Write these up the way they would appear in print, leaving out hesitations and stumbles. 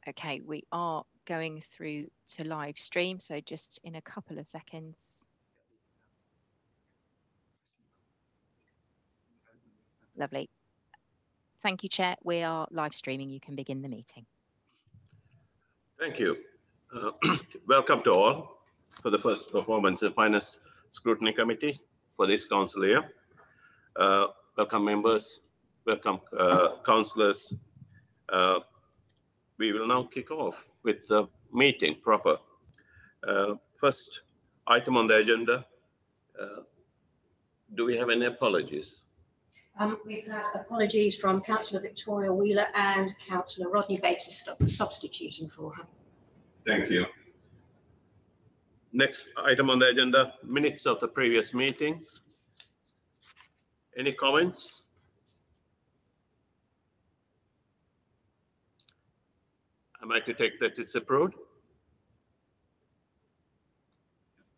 Okay, we are going through to live stream, so just in a couple of seconds. Lovely. Thank you, Chair. We are live streaming. You can begin the meeting. Thank you. Welcome to all for the first Performance and Finance Scrutiny Committee for this council year. Welcome members, welcome councillors. We will now kick off with the meeting proper. First item on the agenda, do we have any apologies? We've had apologies from Councillor Victoria Wheeler and Councillor Rodney Bates substituting for her. Thank you. Next item on the agenda, minutes of the previous meeting. Any comments? Am I to take that it's approved?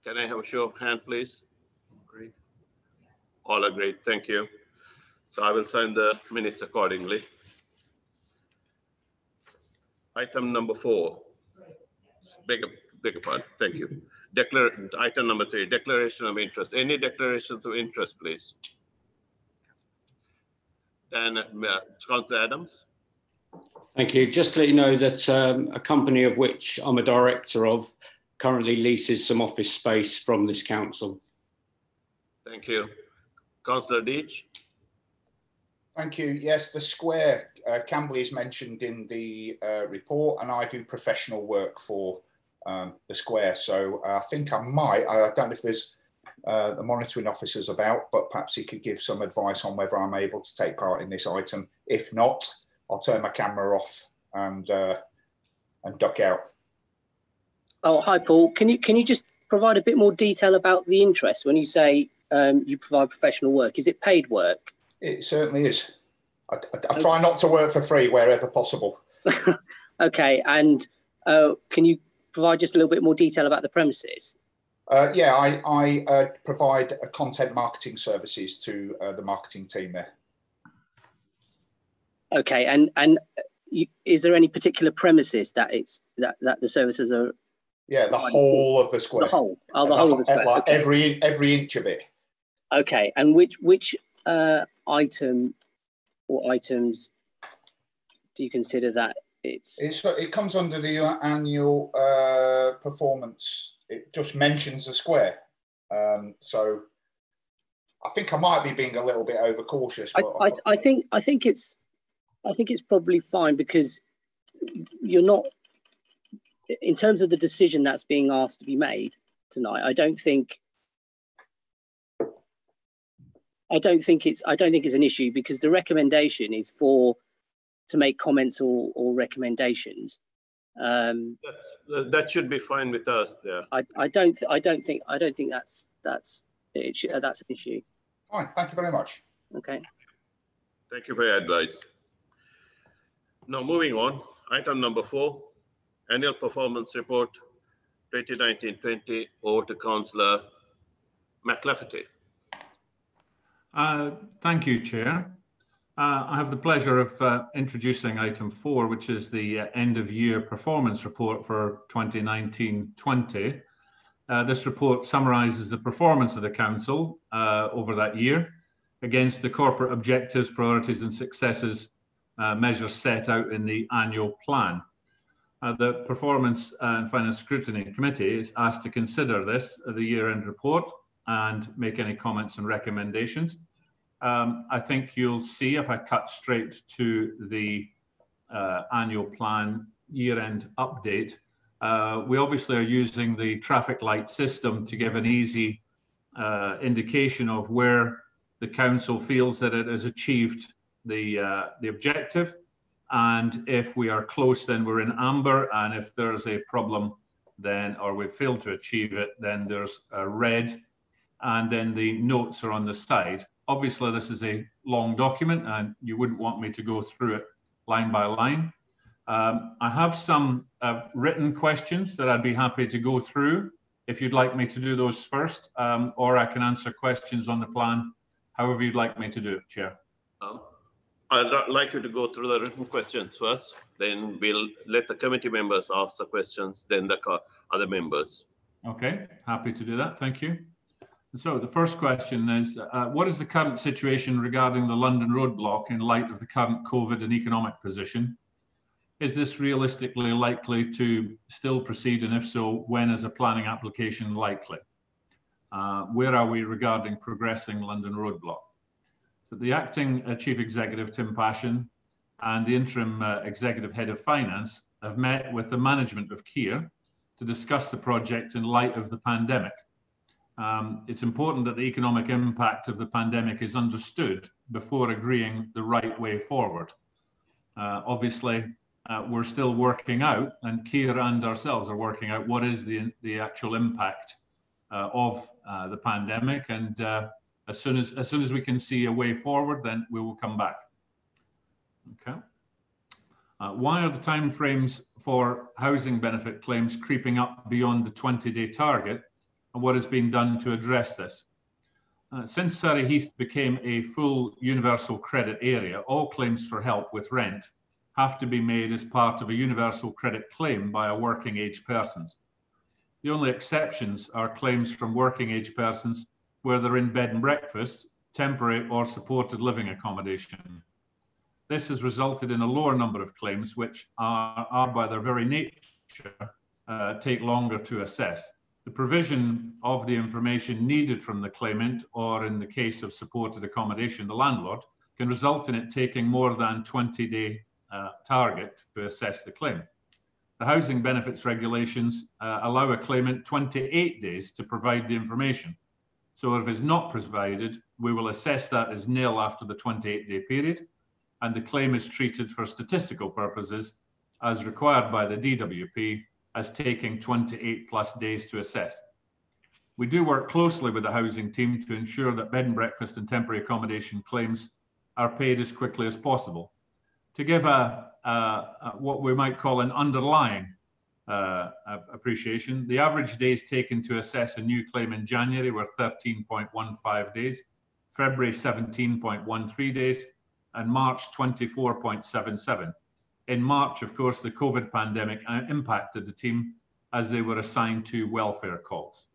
Can I have a show of hand, please? Great. All agreed. Thank you. So I will sign the minutes accordingly. Item number 4. Bigger part. Thank you. Item number 3, declaration of interest. Any declarations of interest, please? And Councillor Adams. Thank you. Just to let you know that a company of which I'm a director of currently leases some office space from this council. Thank you. Councillor Deach. Thank you. Yes, the Square, Camberley is mentioned in the report, and I do professional work for the Square. So I think I don't know if there's the monitoring officers about, but perhaps he could give some advice on whether I'm able to take part in this item. If not, I'll turn my camera off and duck out. Oh, hi, Paul. Can you just provide a bit more detail about the interest when you say you provide professional work? Is it paid work? It certainly is. I try not to work for free wherever possible. Okay, and can you provide just a little bit more detail about the premises? Yeah, I provide content marketing services to the marketing team there. Okay, and is there any particular premises that that the services are? Yeah, the whole of the Square. The whole. Oh, the whole of the Square. Like okay. every inch of it. Okay, and which item or items do you consider that it comes under the annual performance? It just mentions the Square. So I think I might be being a little bit overcautious. I think it's probably fine, because you're not, in terms of the decision that's being asked to be made tonight. I don't think it's an issue, because the recommendation is to make comments or recommendations. That should be fine with us there. I don't think that's an issue. Fine, thank you very much. Okay. Thank you for your advice. Now moving on, item number 4, annual performance report 2019-20. Over to Councillor McLafferty. Thank you, Chair. I have the pleasure of introducing item 4, which is the end of year performance report for 2019-20. This report summarises the performance of the council over that year against the corporate objectives, priorities and successes measures set out in the annual plan. The Performance and Finance Scrutiny Committee is asked to consider this, the year-end report, and make any comments and recommendations. I think you'll see, if I cut straight to the annual plan year-end update, we obviously are using the traffic light system to give an easy indication of where the council feels that it has achieved the objective, and if we are close, then we're in amber, and if there's a problem, then, or we failed to achieve it, then there's a red, and then the notes are on the side. Obviously, this is a long document, and you wouldn't want me to go through it line by line. I have some written questions that I'd be happy to go through if you'd like me to do those first, or I can answer questions on the plan, however you'd like me to do it, Chair. I'd like you to go through the written questions first, then we'll let the committee members ask the questions, then the other members. Okay, happy to do that. Thank you. So the first question is, what is the current situation regarding the London Road block in light of the current COVID and economic position? Is this realistically likely to still proceed? And if so, when is a planning application likely? Where are we regarding progressing London Road block? So the acting Chief Executive, Tim Passion, and the interim Executive Head of Finance have met with the management of Kier to discuss the project in light of the pandemic. It's important that the economic impact of the pandemic is understood before agreeing the right way forward. Obviously, we're still working out, and Kier and ourselves are working out what is the actual impact of the pandemic, and as soon as we can see a way forward, then we will come back. Okay. Why are the timeframes for housing benefit claims creeping up beyond the 20-day target, and what has been done to address this? Since Surrey Heath became a full universal credit area, all claims for help with rent have to be made as part of a universal credit claim by a working age persons. The only exceptions are claims from working age persons where they're in bed and breakfast, temporary or supported living accommodation. This has resulted in a lower number of claims which are by their very nature, take longer to assess. The provision of the information needed from the claimant, or in the case of supported accommodation, the landlord, can result in it taking more than 20-day target to assess the claim. The housing benefits regulations allow a claimant 28 days to provide the information. So if it's not provided, we will assess that as nil after the 28-day period, and the claim is treated for statistical purposes as required by the DWP as taking 28+ days to assess. We do work closely with the housing team to ensure that bed and breakfast and temporary accommodation claims are paid as quickly as possible. To give what we might call an underlying appreciation, the average days taken to assess a new claim in January were 13.15 days, February 17.13 days, and March 24.77. In March, of course, the COVID pandemic impacted the team as they were assigned to welfare calls.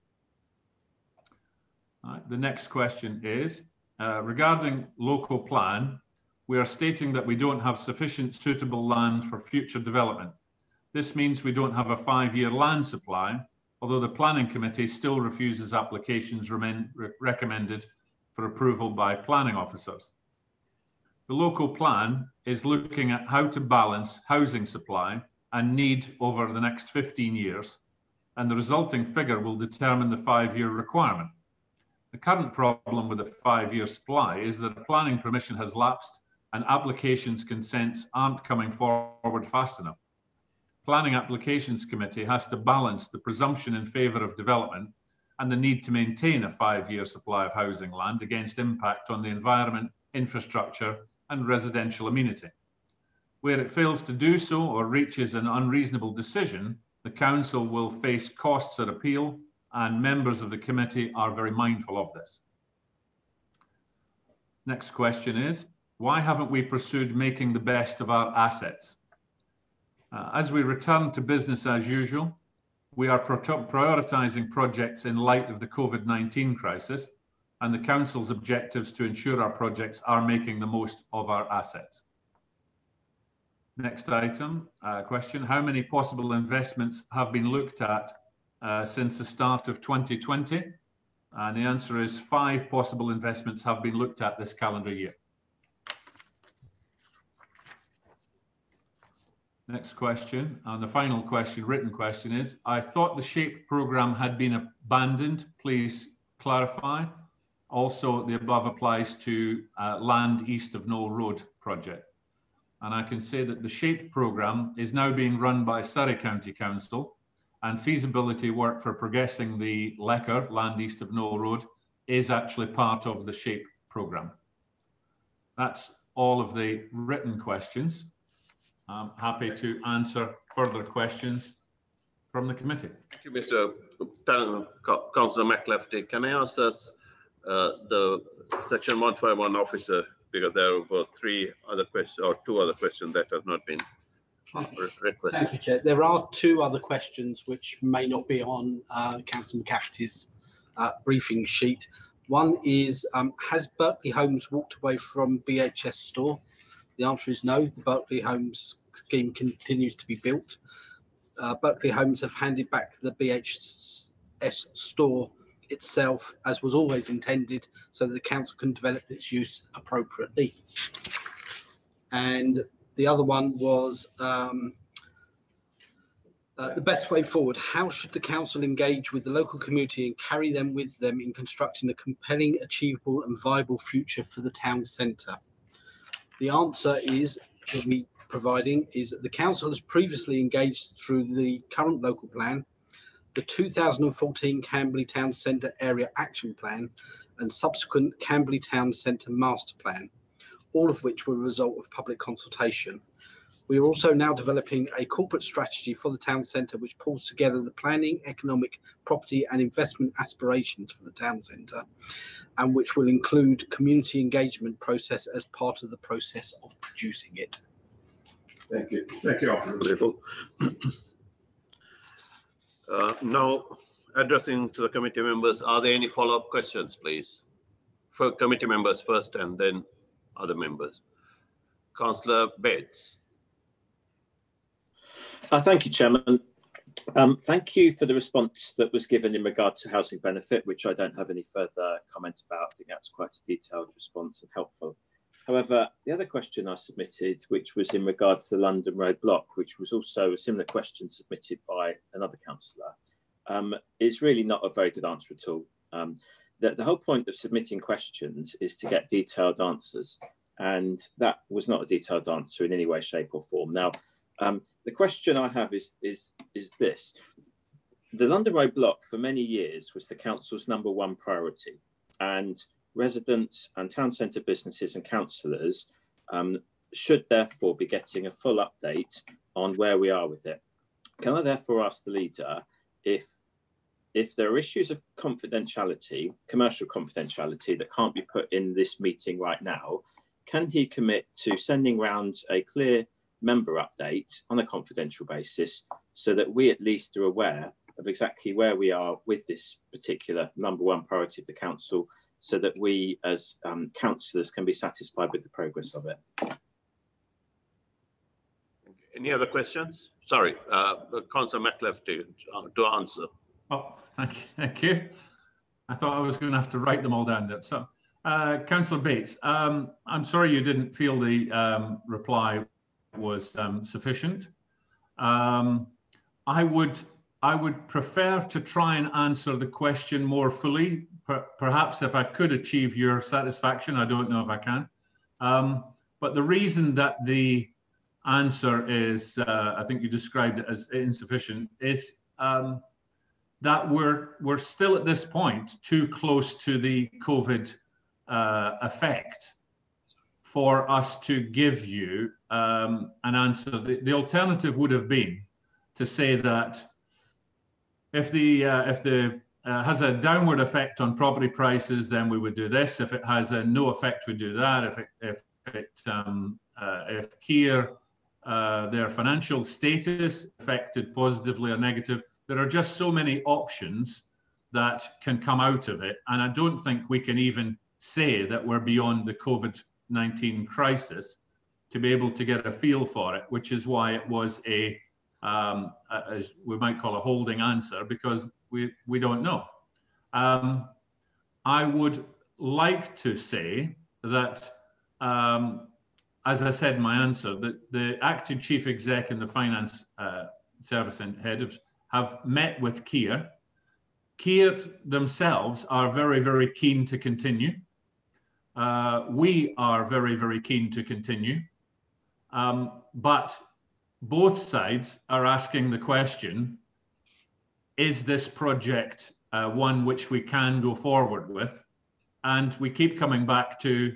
The next question is, regarding local plan, we are stating that we don't have sufficient suitable land for future development. This means we don't have a 5-year land supply, although the planning committee still refuses applications recommended for approval by planning officers. The local plan is looking at how to balance housing supply and need over the next 15 years, and the resulting figure will determine the 5-year requirement. The current problem with the 5-year supply is that a planning permission has lapsed and applications consents aren't coming forward fast enough. Planning Applications Committee has to balance the presumption in favour of development and the need to maintain a 5-year supply of housing land against impact on the environment, infrastructure and residential amenity. Where it fails to do so or reaches an unreasonable decision, the Council will face costs at appeal, and members of the committee are very mindful of this. Next question is, why haven't we pursued making the best of our assets? As we return to business as usual, we are prioritising projects in light of the COVID-19 crisis and the Council's objectives to ensure our projects are making the most of our assets. Next item, question, how many possible investments have been looked at since the start of 2020? And the answer is 5 possible investments have been looked at this calendar year. Next question, and the final question, written question is, I thought the SHAPE programme had been abandoned. Please clarify. Also, the above applies to land east of Knoll Road project. And I can say that the SHAPE programme is now being run by Surrey County Council, and feasibility work for progressing the Lecker, land east of Knoll Road, is actually part of the SHAPE programme. That's all of the written questions. I'm happy to answer further questions from the committee. Thank you, Mr. Councillor McLafty. Can I ask us, the Section 151 officer, because there were three other questions or two other questions that have not been requested. Thank you, Chair. There are two other questions which may not be on Councillor McCafferty's briefing sheet. One is, has Berkeley Homes walked away from BHS store? The answer is no. The Berkeley Homes scheme continues to be built. Berkeley Homes have handed back the BHS store itself, as was always intended, so that the council can develop its use appropriately. And the other one was the best way forward. How should the council engage with the local community and carry them with them in constructing a compelling, achievable and viable future for the town centre? The answer is that we providing is that the council has previously engaged through the current local plan, the 2014 Camberley Town Centre Area Action Plan and subsequent Camberley Town Centre Master Plan, all of which were a result of public consultation. We are also now developing a corporate strategy for the town centre which pulls together the planning, economic, property and investment aspirations for the town centre, and which will include community engagement process as part of the process of producing it. Thank you. Thank you, Officer Little. Now, addressing to the committee members, are there any follow-up questions, please? For committee members first and then other members. Councillor Bates. Thank you, Chairman. Thank you for the response that was given in regard to housing benefit, which I don't have any further comments about. I think that's quite a detailed response and helpful. However, the other question I submitted, which was in regard to the London Road block, which was also a similar question submitted by another councillor, is really not a very good answer at all. The whole point of submitting questions is to get detailed answers, and that was not a detailed answer in any way, shape or form. Now, the question I have is this. The London Road block for many years was the council's #1 priority, and residents and town centre businesses and councillors should therefore be getting a full update on where we are with it. Can I therefore ask the leader if there are issues of confidentiality, commercial confidentiality that can't be put in this meeting right now, can he commit to sending round a clear member update on a confidential basis so that we at least are aware of exactly where we are with this particular #1 priority of the council, so that we as councillors can be satisfied with the progress of it? Any other questions? Sorry, Councillor McClefty to answer. Oh, thank you. I thought I was going to have to write them all down there. So, Councillor Bates, I'm sorry you didn't feel the reply was sufficient. I would prefer to try and answer the question more fully. Perhaps if I could achieve your satisfaction, I don't know if I can. But the reason that the answer is, I think you described it as insufficient, is that we're still at this point too close to the COVID effect for us to give you an answer. The alternative would have been to say that if the has a downward effect on property prices, then we would do this. If it has a no effect, we do that. If Kier, their financial status affected positively or negative, there are just so many options that can come out of it. And I don't think we can even say that we're beyond the COVID-19 crisis to be able to get a feel for it, which is why it was as we might call a holding answer, because we don't know. I would like to say that, as I said in my answer, that the acting chief exec and the finance service head have met with Kier. Kier themselves are very, very keen to continue. We are very, very keen to continue. But both sides are asking the question, is this project one which we can go forward with? And we keep coming back to,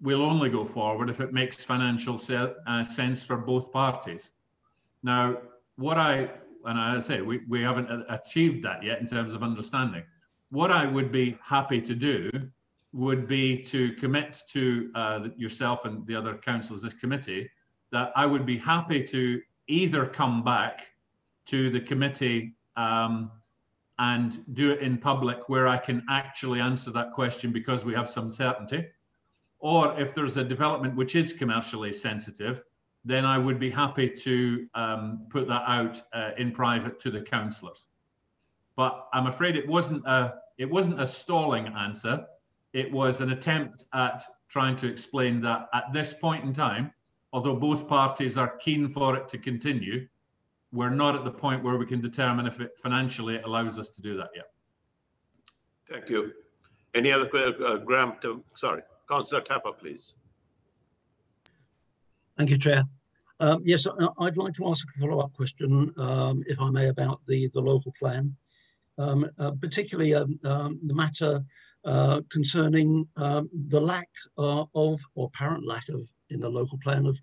we'll only go forward if it makes financial sense for both parties. Now, and I say, we haven't achieved that yet in terms of understanding. What I would be happy to do would be to commit to yourself and the other councillors, this committee, that I would be happy to either come back to the committee and do it in public where I can actually answer that question because we have some certainty, or if there's a development which is commercially sensitive, then I would be happy to put that out in private to the councillors. But I'm afraid it wasn't a stalling answer. It was an attempt at trying to explain that at this point in time, although both parties are keen for it to continue, we're not at the point where we can determine if it financially allows us to do that yet. Thank you. Any other Graham? Sorry, Councillor Tapper, please. Thank you, Chair. Yes, I'd like to ask a follow-up question, if I may, about the local plan, particularly the matter concerning the lack of, or apparent lack of, in the local plan of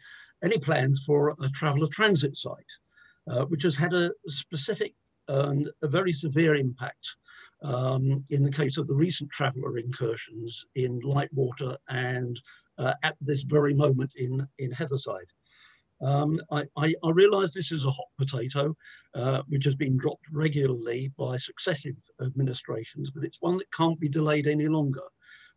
any plans for a traveller transit site, which has had a specific and a very severe impact in the case of the recent traveller incursions in Lightwater and at this very moment in Heatherside. I realise this is a hot potato which has been dropped regularly by successive administrations, but it's one that can't be delayed any longer.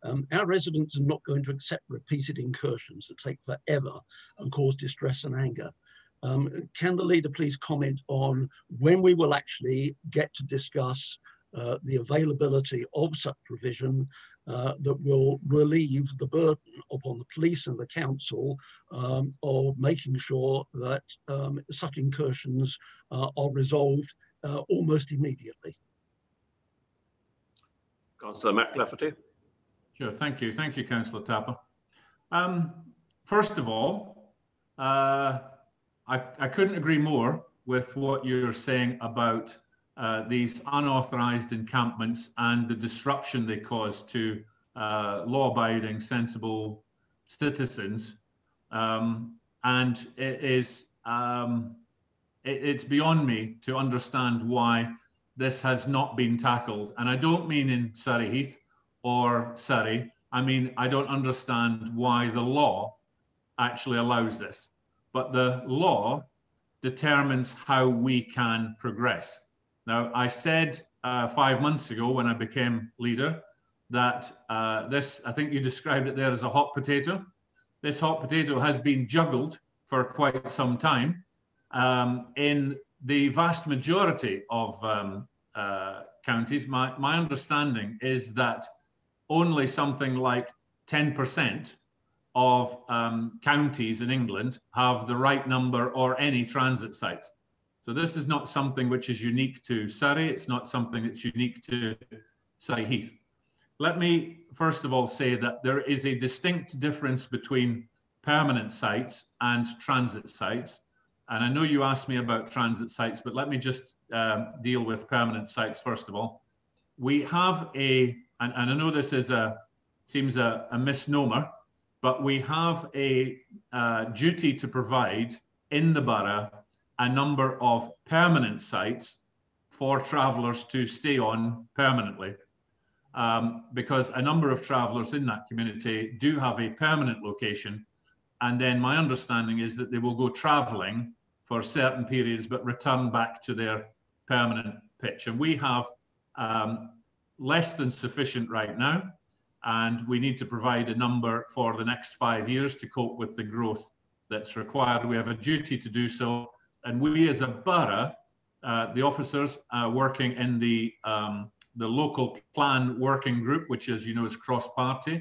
Our residents are not going to accept repeated incursions that take forever and cause distress and anger. Can the leader please comment on when we will actually get to discuss the availability of such provision that will relieve the burden upon the police and the council of making sure that such incursions are resolved almost immediately? Councillor McLafferty. Sure, thank you, Councillor Tapper. First of all, I couldn't agree more with what you're saying about these unauthorised encampments and the disruption they cause to law-abiding, sensible citizens. And it is it's beyond me to understand why this has not been tackled. And I don't mean in Surrey Heath or Surrey. I mean, I don't understand why the law actually allows this. But the law determines how we can progress. Now, I said 5 months ago when I became leader that this, I think you described it there as a hot potato. This hot potato has been juggled for quite some time. In the vast majority of counties, my understanding is that only something like 10% of counties in England have the right number or any transit sites. So this is not something which is unique to Surrey. It's not something that's unique to Surrey Heath. Let me first of all say that there is a distinct difference between permanent sites and transit sites. And I know you asked me about transit sites, but let me just deal with permanent sites first of all. We have and I know this is seems a misnomer, but we have a duty to provide in the borough a number of permanent sites for travellers to stay on permanently, because a number of travellers in that community do have a permanent location. And then my understanding is that they will go travelling for certain periods, but return back to their permanent pitch. And we have less than sufficient right now. And we need to provide a number for the next 5 years to cope with the growth that's required. We have a duty to do so. And we as a borough, the officers working in the local plan working group, which as you know is cross-party,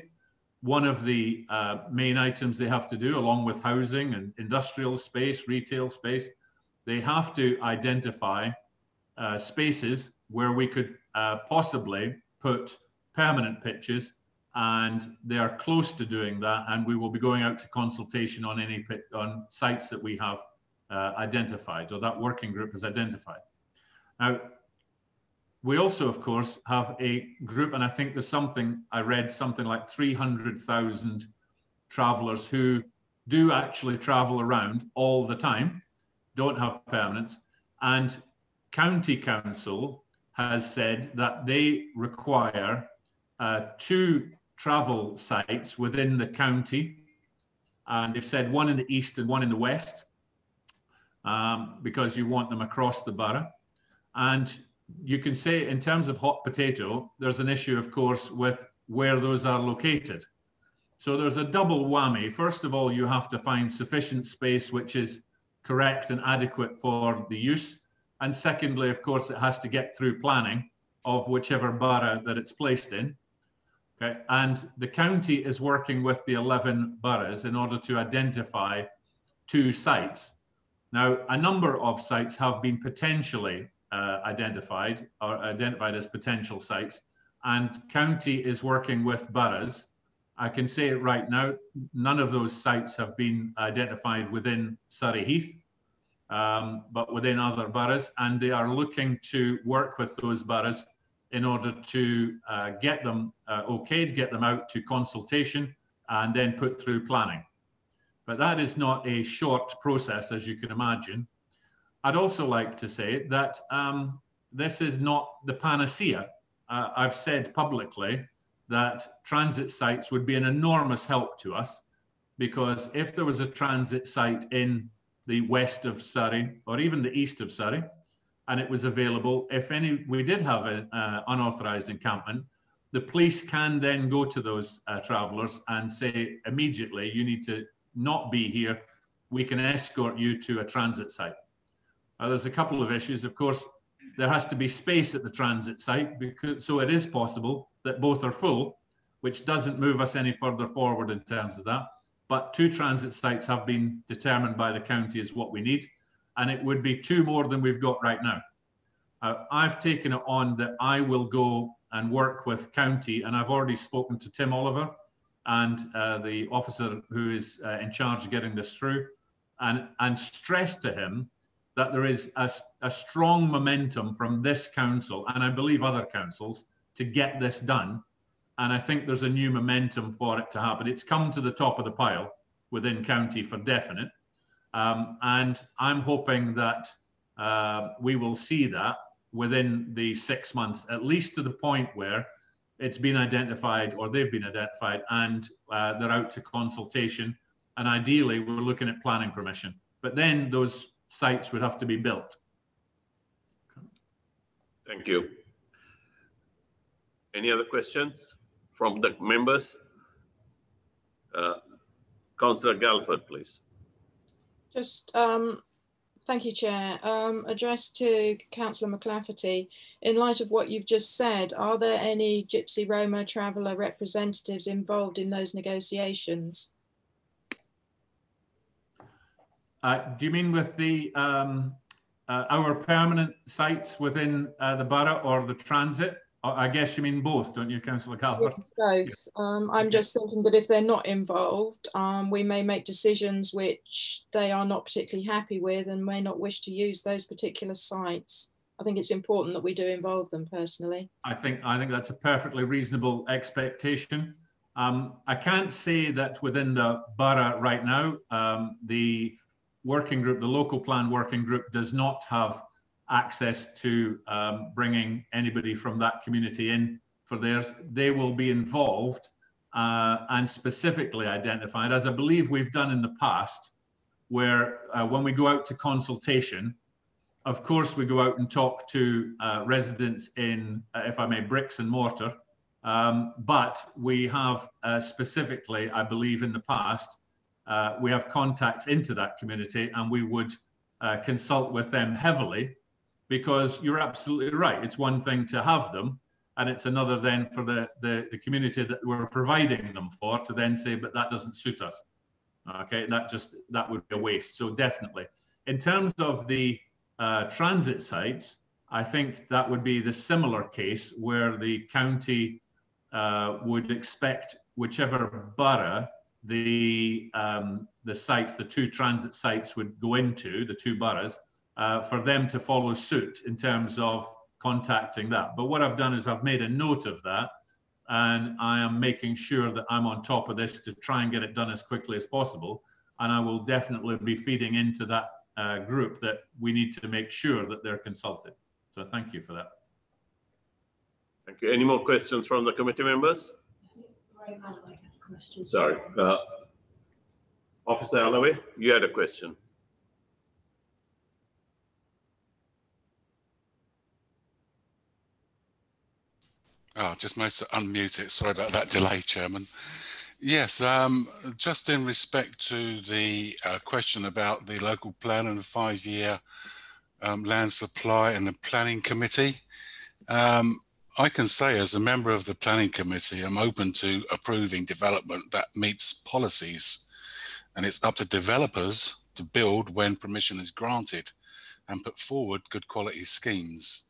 one of the main items they have to do, along with housing and industrial space, retail space, they have to identify spaces where we could possibly put permanent pitches, and they are close to doing that. And we will be going out to consultation on any on sites that we have identified, or that working group has identified. Now, we also, of course, have a group, and I think there's something, I read something like 300,000 travellers who do actually travel around all the time, don't have permanents, and County Council has said that they require 2 travel sites within the county, and they've said one in the east and one in the west, because you want them across the borough. And you can say, in terms of hot potato, there's an issue, of course, with where those are located. So there's a double whammy. First of all, you have to find sufficient space which is correct and adequate for the use. And secondly, of course, it has to get through planning of whichever borough that it's placed in. Okay. And the county is working with the 11 boroughs in order to identify 2 sites. Now, a number of sites have been potentially identified as potential sites, and county is working with boroughs. I can say it right now, none of those sites have been identified within Surrey Heath, but within other boroughs, and they are looking to work with those boroughs in order to get them okayed, get them out to consultation, and then put through planning. But that is not a short process, as you can imagine. I'd also like to say that this is not the panacea. I've said publicly that transit sites would be an enormous help to us, because if there was a transit site in the west of Surrey or even the east of Surrey, and it was available, if we did have an unauthorized encampment, the police can then go to those travellers and say immediately, you need to not be here. We can escort you to a transit site. There's a couple of issues. Of course, there has to be space at the transit site, so it is possible that both are full, which doesn't move us any further forward in terms of that. But 2 transit sites have been determined by the county as what we need, and it would be 2 more than we've got right now. I've taken it on that I will go and work with county, and I've already spoken to Tim Oliver and the officer who is in charge of getting this through, and stress to him that there is a strong momentum from this council, and I believe other councils, to get this done. And I think there's a new momentum for it to happen. It's come to the top of the pile within county for definite. And I'm hoping that we will see that within the 6 months, at least to the point where it's been identified, or they've been identified, and they're out to consultation. And ideally, we're looking at planning permission. But then those sites would have to be built. Thank you. Any other questions from the members? Councillor Galford, please. Just thank you, Chair. Addressed to Councillor McLafferty. In light of what you've just said, are there any Gypsy Roma traveller representatives involved in those negotiations? Do you mean with the our permanent sites within the borough or the transit? I guess you mean both, don't you, Councillor Calvert? Yes, both. I'm just thinking that if they're not involved, we may make decisions which they are not particularly happy with and may not wish to use those particular sites. I think it's important that we do involve them personally. I think that's a perfectly reasonable expectation. I can't say that within the borough right now, the working group, the local plan working group, does not have access to bringing anybody from that community in for theirs. They will be involved and specifically identified, as I believe we've done in the past, where when we go out to consultation, of course we go out and talk to residents in, if I may, bricks and mortar, but we have specifically, I believe in the past, we have contacts into that community, and we would consult with them heavily, because you're absolutely right. It's one thing to have them, and it's another then for the community that we're providing them for to then say, but that doesn't suit us. Okay, that would be a waste. So definitely. In terms of the transit sites, I think that would be the similar case where the county would expect whichever borough the sites, the 2 transit sites would go into, the 2 boroughs, for them to follow suit in terms of contacting that. But what I've done is I've made a note of that, and I am making sure that I'm on top of this to try and get it done as quickly as possible. And I will definitely be feeding into that group that we need to make sure that they're consulted. So thank you for that. Thank you. Any more questions from the committee members? Sorry. Officer Alloway, you had a question. Oh, just managed to unmute it. Sorry about that delay, Chairman. Yes, just in respect to the question about the local plan and the 5-year land supply and the planning committee, I can say as a member of the planning committee, I'm open to approving development that meets policies, and it's up to developers to build when permission is granted and put forward good quality schemes.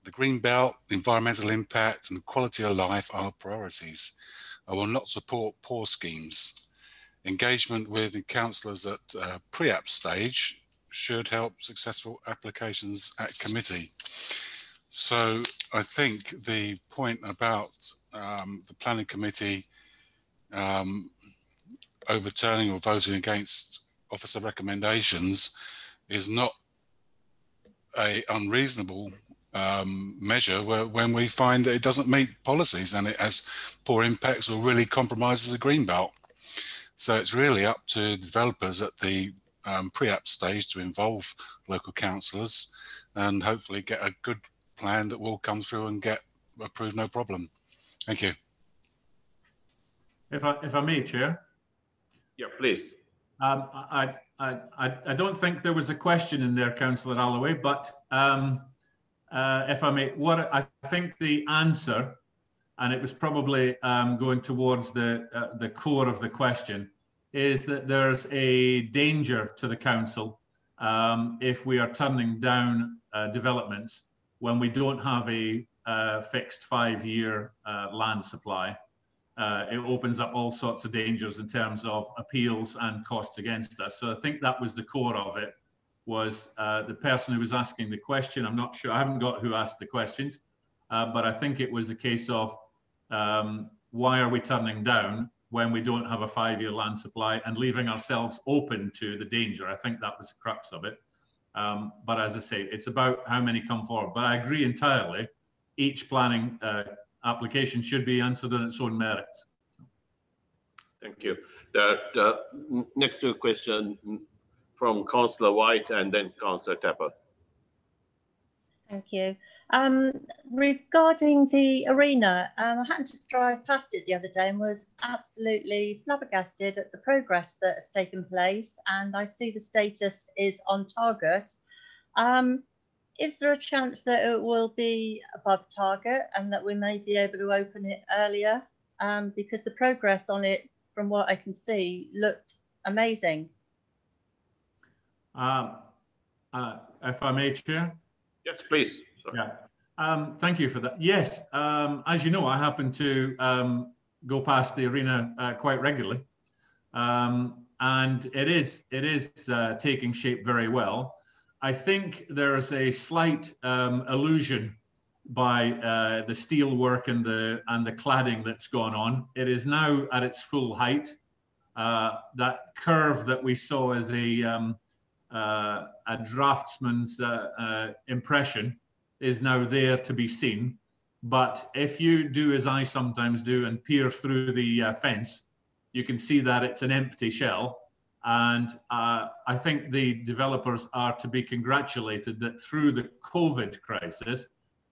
The green belt, environmental impact and quality of life are priorities. I will not support poor schemes. Engagement with the councillors at pre-app stage should help successful applications at committee. So I think the point about the planning committee overturning or voting against officer recommendations is not a unreasonable measure when we find that it doesn't meet policies and it has poor impacts or really compromises the green belt. So it's really up to developers at the pre-app stage to involve local councillors and hopefully get a good plan that will come through and get approved no problem. Thank you. If I may, Chair. Yeah, please. I don't think there was a question in there, Councillor Alloway, but if I may, what I think the answer, and it was probably going towards the core of the question, is that there's a danger to the council if we are turning down developments when we don't have a fixed 5-year land supply. It opens up all sorts of dangers in terms of appeals and costs against us. So I think that was the core of it, was the person who was asking the question. I'm not sure, I haven't got who asked the questions, but I think it was a case of why are we turning down when we don't have a 5-year land supply and leaving ourselves open to the danger. I think that was the crux of it. But as I say, it's about how many come forward. But I agree entirely, each planning application should be answered on its own merits. Thank you. Next to a question from Councillor White and then Councillor Tapper. Thank you. Regarding the arena, I happened to drive past it the other day and was absolutely flabbergasted at the progress that has taken place, and I see the status is on target. Is there a chance that it will be above target and that we may be able to open it earlier? Because the progress on it, from what I can see, looked amazing. If I may, Chair? Yes, please. Sorry. Yeah. Thank you for that. Yes, as you know, I happen to go past the arena quite regularly, and it is taking shape very well. I think there's a slight illusion by the steel work and the cladding that's gone on. It is now at its full height. That curve that we saw as a draftsman's impression is now there to be seen. But if you do as I sometimes do and peer through the fence, you can see that it's an empty shell. And I think the developers are to be congratulated that through the COVID crisis,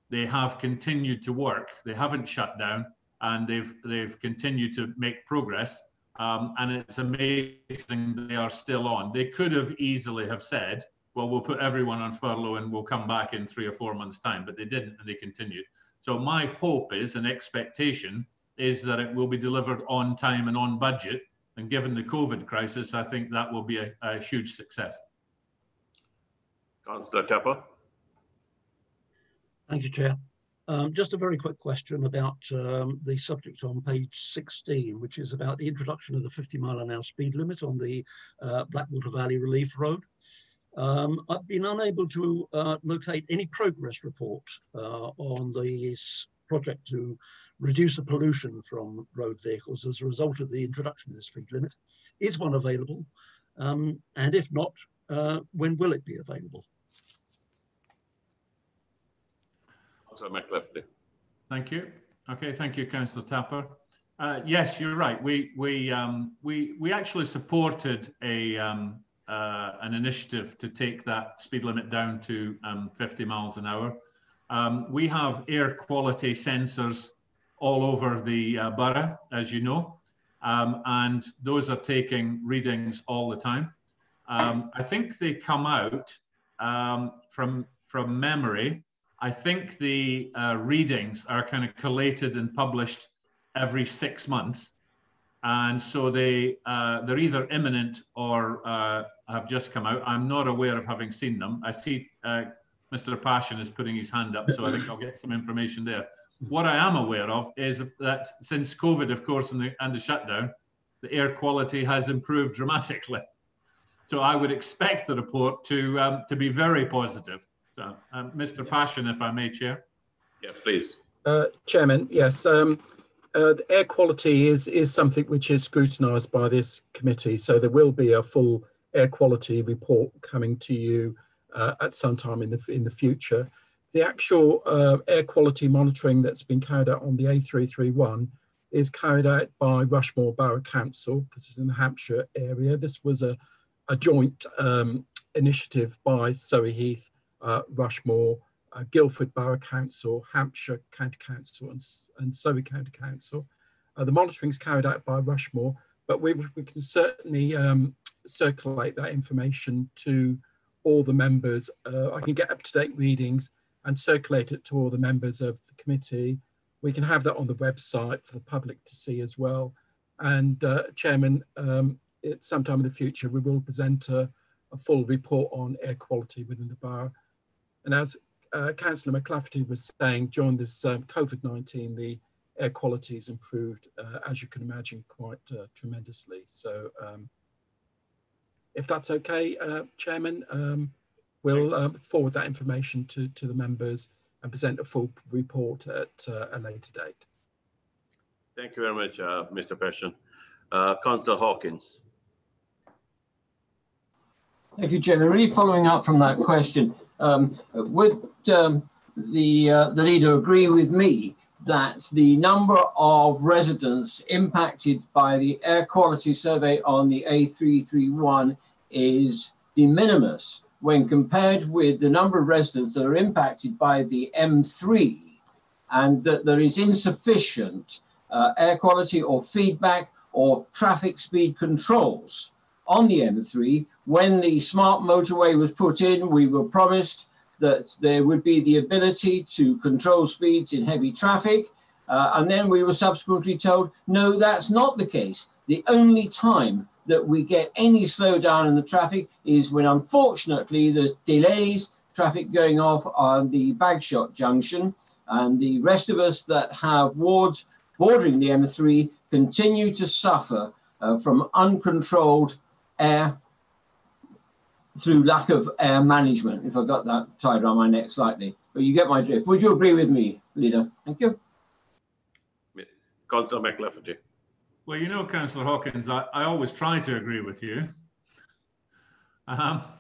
they have continued to work. They haven't shut down, and they've continued to make progress. And it's amazing that they are still on. They could have easily have said, well, we'll put everyone on furlough and we'll come back in 3 or 4 months' time, but they didn't, and they continued. So my hope is, and expectation is, that it will be delivered on time and on budget. And given the COVID crisis, I think that will be a huge success. Councillor Tapper. Thank you, Chair. Just a very quick question about the subject on page 16, which is about the introduction of the 50-mile-an-hour speed limit on the Blackwater Valley Relief Road. I've been unable to locate any progress report on this project to reduce the pollution from road vehicles as a result of the introduction of the speed limit. Is one available? And if not, when will it be available? Councillor McLaughlin. Thank you. Okay, thank you, Councillor Tapper. Yes, you're right. We actually supported an initiative to take that speed limit down to 50 miles an hour. We have air quality sensors all over the borough, as you know, and those are taking readings all the time. I think they come out from memory. I think the readings are kind of collated and published every 6 months, and so they're either imminent or have just come out. I'm not aware of having seen them. I see Mr. Passion is putting his hand up, so I think I'll get some information there. What I am aware of is that since COVID, of course, and the shutdown, the air quality has improved dramatically. So I would expect the report to be very positive. So, Mr. Passion, if I may, Chair. Yeah, please. Chairman, yes. The air quality is something which is scrutinised by this committee, so there will be a full air quality report coming to you at some time in the future. The actual air quality monitoring that's been carried out on the A331 is carried out by Rushmore Borough Council, because it's in the Hampshire area. This was a joint initiative by Surrey Heath, Rushmore, Guildford Borough Council, Hampshire County Council and Surrey County Council. The monitoring is carried out by Rushmore, but we can certainly circulate that information to all the members. I can get up-to-date readings and circulate it to all the members of the committee. We can have that on the website for the public to see as well. And Chairman, sometime in the future, we will present a full report on air quality within the borough. And as Councillor McLafferty was saying, during this COVID-19, the air quality has improved, as you can imagine, quite tremendously. So if that's okay, Chairman, we'll forward that information to the members and present a full report at a later date. Thank you very much, Mr. Passion. Councillor Hawkins. Thank you, Chairman. Really following up from that question, would the leader agree with me that the number of residents impacted by the air quality survey on the A331 is de minimis when compared with the number of residents that are impacted by the M3, and that there is insufficient air quality or feedback or traffic speed controls on the M3? When the smart motorway was put in, we were promised that there would be the ability to control speeds in heavy traffic. And then we were subsequently told, no, that's not the case. The only time that we get any slowdown in the traffic is when, unfortunately, there's delays, traffic going off on the Bagshot junction, and the rest of us that have wards bordering the M3 continue to suffer from uncontrolled air through lack of air management, if I got that tied around my neck slightly. But you get my drift. Would you agree with me, Leader? Thank you. Councillor McLafferty. Well, you know, Councillor Hawkins, I always try to agree with you. But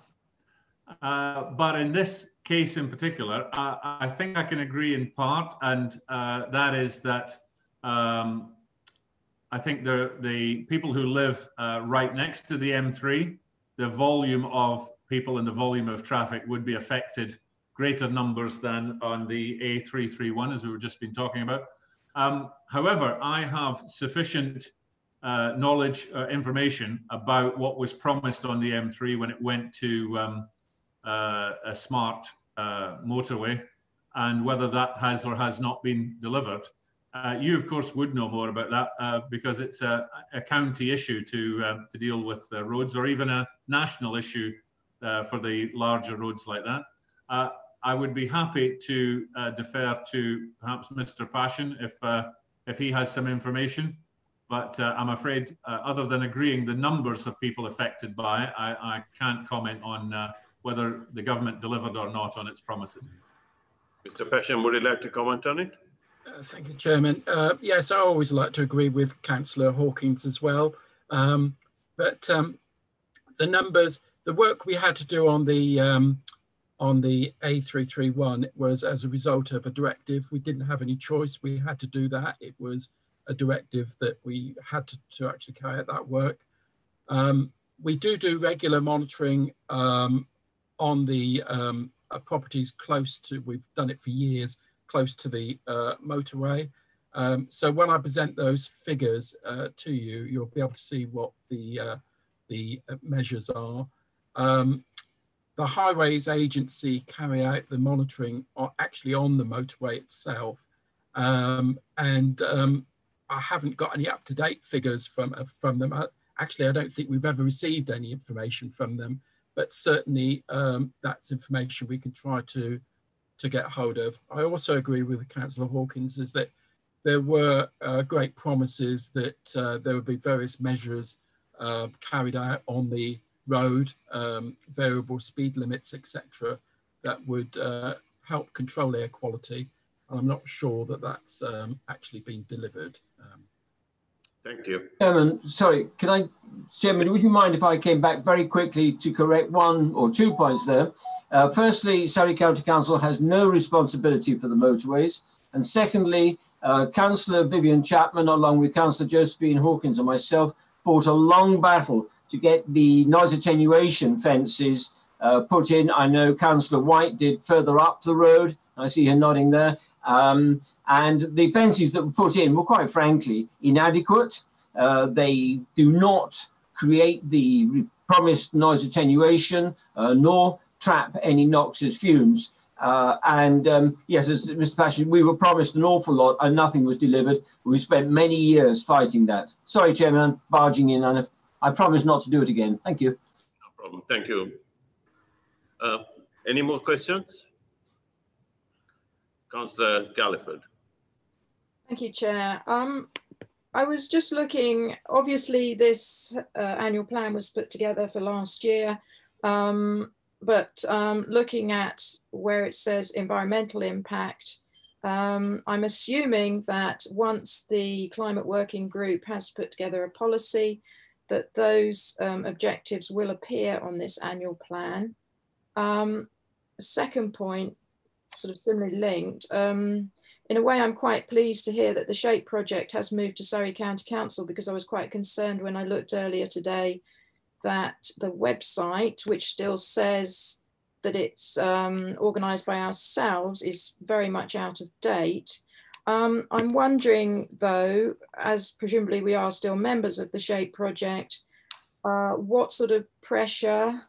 in this case in particular, I think I can agree in part, and that is that I think the people who live right next to the M3, the volume of people and the volume of traffic would be affected greater numbers than on the A331, as we were just been talking about. However, I have sufficient knowledge, information about what was promised on the M3 when it went to a smart motorway, and whether that has or has not been delivered. You, of course, would know more about that because it's a county issue to deal with roads, or even a national issue for the larger roads like that. I would be happy to defer to perhaps Mr. Passion if he has some information, but I'm afraid other than agreeing the numbers of people affected by it, I can't comment on whether the government delivered or not on its promises. Mr. Passion, would you like to comment on it? Thank you, Chairman. Yes, I always like to agree with Councillor Hawkins as well. But the numbers, the work we had to do on the A331 was as a result of a directive. We didn't have any choice. We had to do that. It was a directive that we had to actually carry out that work. We do regular monitoring on the properties close to, we've done it for years, close to the motorway. So when I present those figures to you, you'll be able to see what the measures are. The Highways Agency carry out the monitoring actually on the motorway itself. I haven't got any up-to-date figures from them. Actually, I don't think we've ever received any information from them, but certainly that's information we can try to get hold of. I also agree with Councillor Hawkins is that there were great promises that there would be various measures carried out on the road, variable speed limits, etc., that would help control air quality. I'm not sure that that's actually been delivered. Thank you. Chairman, sorry, Chairman, would you mind if I came back very quickly to correct 1 or 2 points there? Firstly, Surrey County Council has no responsibility for the motorways. And secondly, Councillor Vivian Chapman, along with Councillor Josephine Hawkins and myself, fought a long battle to get the noise attenuation fences put in. I know Councillor White did further up the road. I see her nodding there. And the fences that were put in were quite frankly inadequate. They do not create the promised noise attenuation nor trap any noxious fumes. Yes, as Mr. Passion, we were promised an awful lot and nothing was delivered. We spent many years fighting that. Sorry, Chairman, barging in, and I promise not to do it again. Thank you. No problem. Thank you. Any more questions? Councillor Galliford. Thank you, Chair. I was just looking, obviously this annual plan was put together for last year, but looking at where it says environmental impact, I'm assuming that once the climate working group has put together a policy, that those objectives will appear on this annual plan. Second point, sort of similarly linked, in a way I'm quite pleased to hear that the SHAPE project has moved to Surrey County Council, because I was quite concerned when I looked earlier today that the website, which still says that it's organised by ourselves, is very much out of date. I'm wondering though, as presumably we are still members of the SHAPE project, what sort of pressure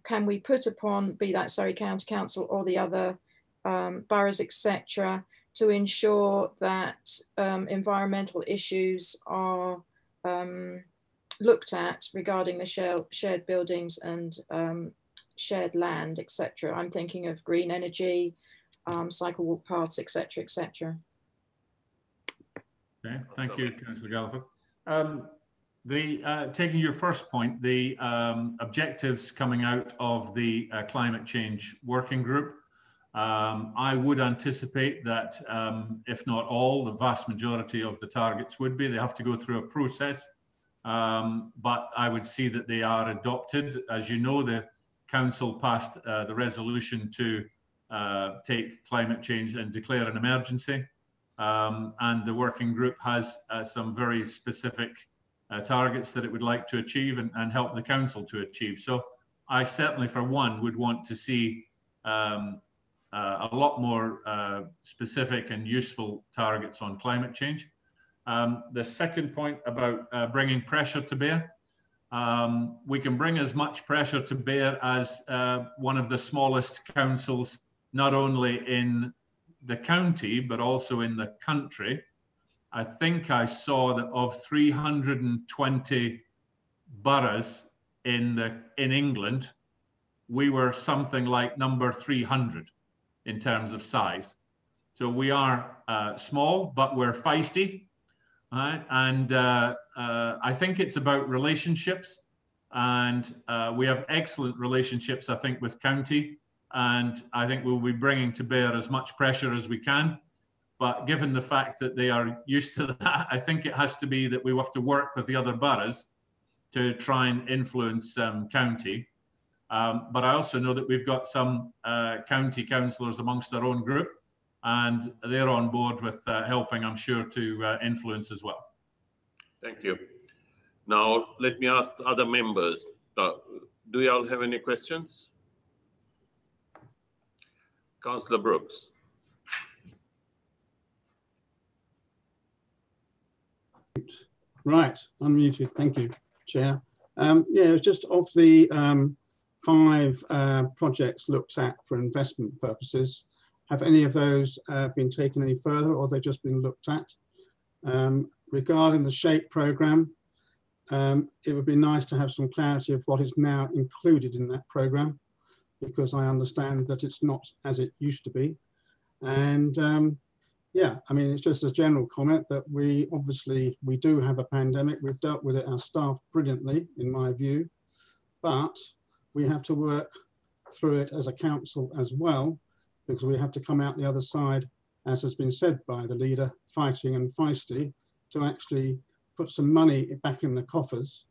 can we put upon, be that Surrey County Council or the other boroughs, etc., to ensure that environmental issues are looked at regarding the shared buildings and shared land, etc. I'm thinking of green energy, cycle walk paths, etc., etc. Okay, thank you, Councillor Galliford. Taking your first point, the objectives coming out of the climate change working group, I would anticipate that if not all, the vast majority of the targets would be. They have to go through a process, but I would see that they are adopted. As you know, the Council passed the resolution to take climate change and declare an emergency. And the working group has some very specific targets that it would like to achieve and help the Council to achieve. So I certainly, for one, would want to see a lot more specific and useful targets on climate change. The second point about bringing pressure to bear, we can bring as much pressure to bear as one of the smallest councils, not only in the county, but also in the country. I think I saw that of 320 boroughs in England, we were something like number 300 in terms of size. So we are small, but we're feisty. Right? And I think it's about relationships, and we have excellent relationships, I think, with county, and I think we'll be bringing to bear as much pressure as we can. But given the fact that they are used to that, I think it has to be that we have to work with the other boroughs to try and influence county. But I also know that we've got some county councillors amongst our own group, and they're on board with helping, I'm sure, to influence as well. Thank you. Now, let me ask the other members. Do you all have any questions? Councillor Brooks. Right, unmuted. Thank you, Chair. Yeah, it was just of the 5 projects looked at for investment purposes. Have any of those been taken any further, or have they just been looked at? Regarding the SHAPE programme, it would be nice to have some clarity of what is now included in that programme, because I understand that it's not as it used to be. And yeah, I mean, it's just a general comment that we do have a pandemic. We've dealt with it, our staff, brilliantly, in my view, but we have to work through it as a council as well, because we have to come out the other side, as has been said by the leader, fighting and feisty, to actually put some money back in the coffers,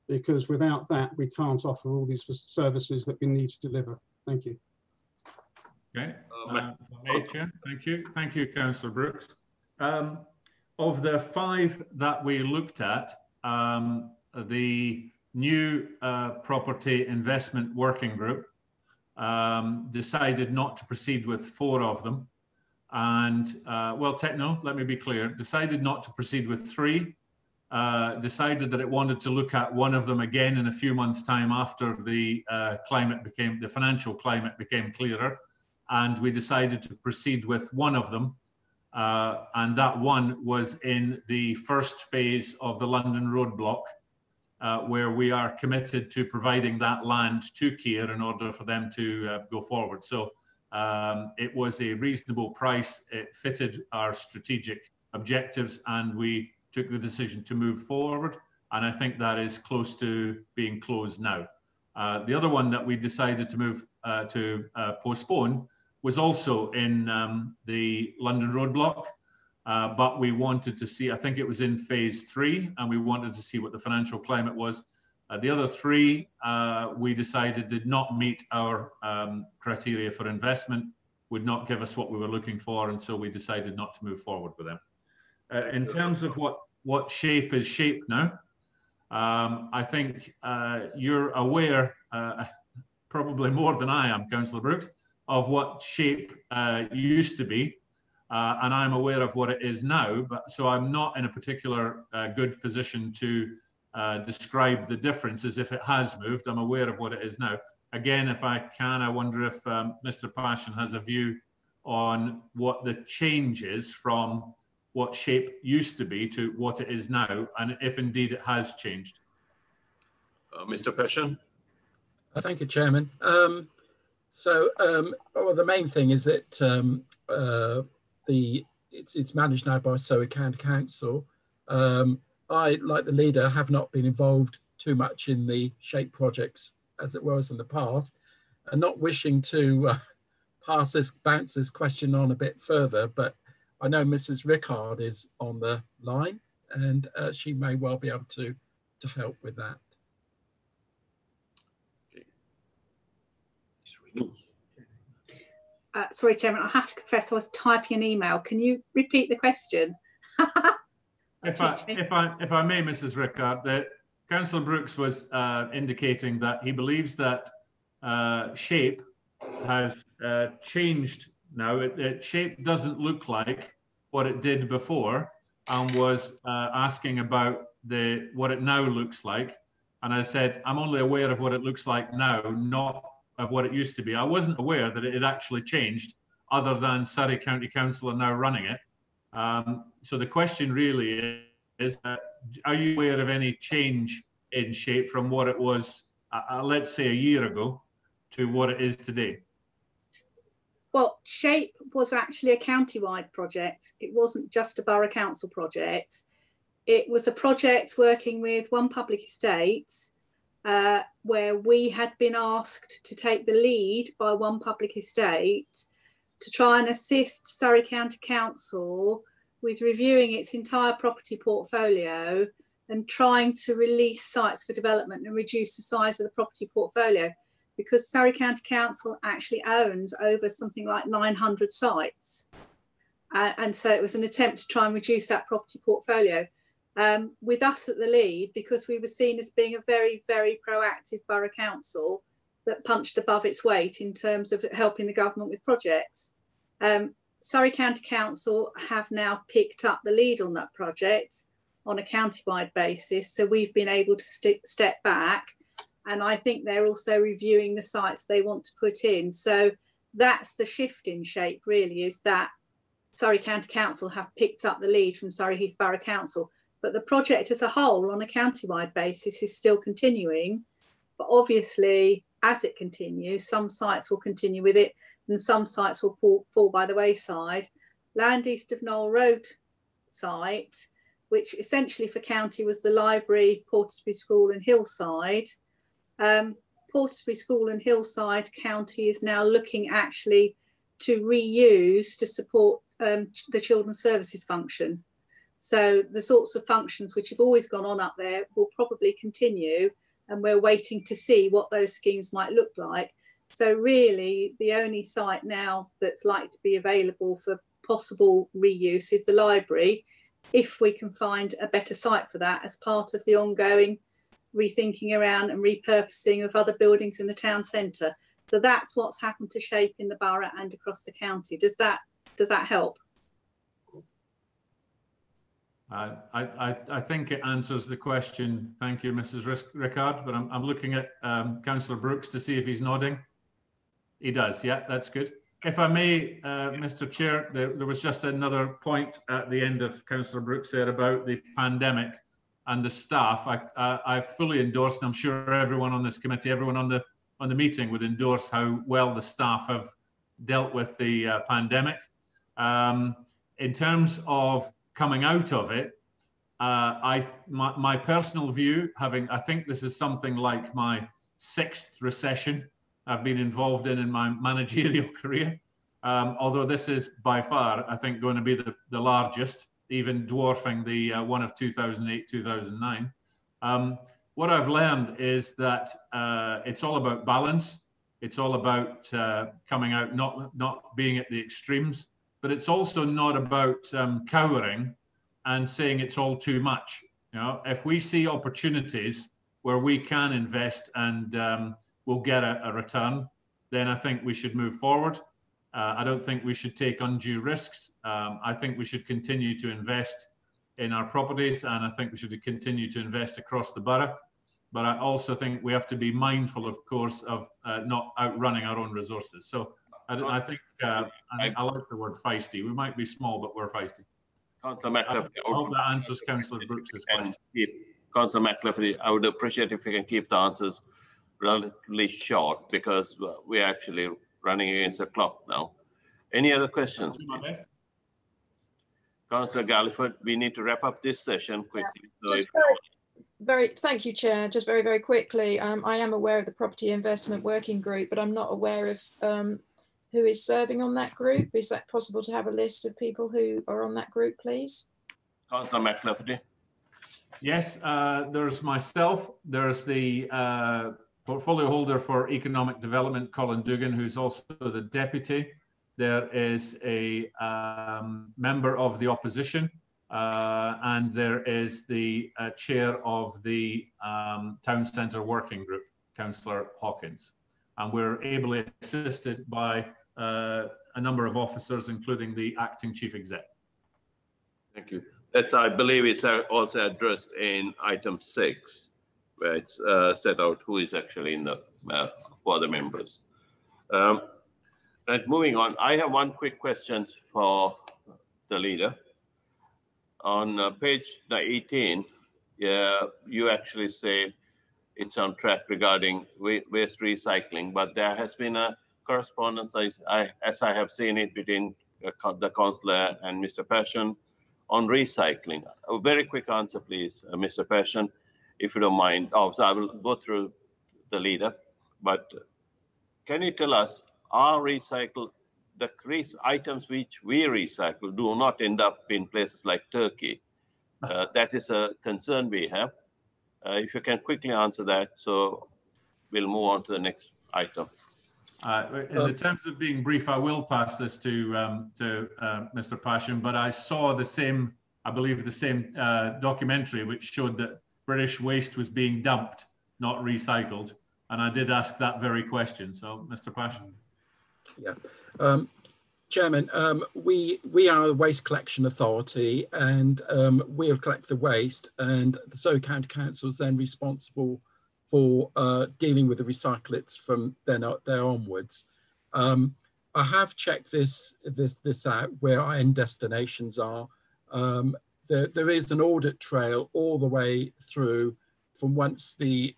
because without that, we can't offer all these services that we need to deliver. Thank you. Okay, Chair, thank you. Thank you, Councillor Brooks. Of the 5 that we looked at, the new property investment working group decided not to proceed with 4 of them. And, well, let me be clear, decided not to proceed with 3, decided that it wanted to look at one of them again in a few months' time after the financial climate became clearer. And we decided to proceed with one of them. And that one was in the first phase of the London Road block, where we are committed to providing that land to Kier in order for them to go forward. So it was a reasonable price. It fitted our strategic objectives, and we took the decision to move forward. And I think that is close to being closed now. The other one that we decided to move to postpone was also in the London Road block, but we wanted to see, I think it was in phase 3, and we wanted to see what the financial climate was. The other 3, we decided did not meet our criteria for investment, would not give us what we were looking for, and so we decided not to move forward with them. In terms of what SHAPE is SHAPE now, I think you're aware, probably more than I am, Councillor Brooks, of what SHAPE used to be, and I'm aware of what it is now, but so I'm not in a particular good position to describe the differences if it has moved. I'm aware of what it is now. Again, if I can, I wonder if Mr. Passion has a view on what the change is from what SHAPE used to be to what it is now, and if indeed it has changed. Mr. Passion. Thank you, Chairman. Well, the main thing is that it's managed now by Surrey County Council. I, like the leader, have not been involved too much in the SHAPE projects as it was in the past, and not wishing to bounce this question on a bit further, but I know Mrs. Rickard is on the line, and she may well be able to help with that. Sorry, Chairman, I have to confess I was typing an email. Can you repeat the question? If I may, Mrs. Rickard, Councillor Brooks was indicating that he believes that SHAPE has changed now. SHAPE doesn't look like what it did before, and was asking about what it now looks like. And I said, I'm only aware of what it looks like now, not of what it used to be. I wasn't aware that it had actually changed, other than Surrey County Council are now running it. So the question really is are you aware of any change in SHAPE from what it was, let's say, a year ago to what it is today? Well, SHAPE was actually a county-wide project. It wasn't just a borough council project. It was a project working with One Public Estate, where we had been asked to take the lead by One Public Estate to try and assist Surrey County Council with reviewing its entire property portfolio and trying to release sites for development and reduce the size of the property portfolio, because Surrey County Council actually owns over something like 900 sites. And so it was an attempt to try and reduce that property portfolio. With us at the lead, because we were seen as being a very, very proactive borough council that punched above its weight in terms of helping the government with projects. Surrey County Council have now picked up the lead on that project on a county-wide basis. So we've been able to step back, and I think they're also reviewing the sites they want to put in. So that's the shift in shape, really, is that Surrey County Council have picked up the lead from Surrey Heath Borough Council, but the project as a whole on a county-wide basis is still continuing. But obviously, as it continues, some sites will continue with it and some sites will fall by the wayside. Land east of Knoll Road site, which essentially for county was the library, Portersbury School and Hillside. Portersbury School and Hillside county is now looking actually to reuse to support the children's services function. So the sorts of functions which have always gone on up there will probably continue, and we're waiting to see what those schemes might look like. So really the only site now that's likely to be available for possible reuse is the library, if we can find a better site for that as part of the ongoing rethinking around and repurposing of other buildings in the town centre. So that's what's happened to shape in the borough and across the county. Does that help? I think it answers the question. Thank you, Mrs. Rickard. But I'm looking at Councillor Brooks to see if he's nodding. He does. Yeah, that's good. If I may, Mr. Chair, there was just another point at the end of Councillor Brooks there about the pandemic and the staff. I fully endorse, and I'm sure everyone on this committee, everyone on the meeting would endorse how well the staff have dealt with the pandemic. In terms of coming out of it, my personal view, I think this is something like my 6th recession I've been involved in my managerial career. Although this is by far, I think, going to be the largest, even dwarfing the one of 2008, 2009. What I've learned is that it's all about balance. It's all about coming out, not being at the extremes, but it's also not about cowering and saying it's all too much. You know, if we see opportunities where we can invest and we'll get a return, then I think we should move forward. I don't think we should take undue risks. I think we should continue to invest in our properties, and I think we should continue to invest across the borough. But I also think we have to be mindful, of course, of not outrunning our own resources. So I think I like the word feisty. We might be small, but we're feisty. Councillor McLaughlin, I hope that answers Councillor Brooks' question. Councillor McLaughlin, I would appreciate if you can keep the answers relatively short, because we're actually running against the clock now. Any other questions? Councillor Galliford, we need to wrap up this session quickly. Yeah. Thank you, Chair. Just very, very quickly, I am aware of the Property Investment Working Group, but I'm not aware of who is serving on that group. Is that possible to have a list of people who are on that group, please? Councillor McLaughlin. Yes, there's myself. There's the portfolio holder for economic development, Colin Dugan, who's also the deputy. There is a member of the opposition, and there is the chair of the Town Centre Working Group, Councillor Hawkins. And we're ably assisted by a number of officers, including the acting chief exec. Thank you. That, I believe, is also addressed in item 6, where it's set out who is actually in the for the members. Right, moving on, I have one quick question for the leader. On page 18, you actually say it's on track regarding waste recycling, but there has been a correspondence, as I have seen it, between the councillor and Mr. Passion on recycling. A very quick answer, please, Mr. Passion, if you don't mind. Oh, so I will go through the leader, but can you tell us, are recycled, the items which we recycle do not end up in places like Turkey? That is a concern we have. If you can quickly answer that, so we'll move on to the next item. In the terms of being brief, I will pass this to Mr. Passion, but I saw the same, I believe the same documentary which showed that British waste was being dumped, not recycled. And I did ask that very question. So, Mr. Passion. Yeah. Chairman, we are a waste collection authority, and we'll collect the waste, and the Surrey County Council is then responsible for dealing with the recyclates from then there onwards. I have checked this out where our end destinations are. There is an audit trail all the way through from once the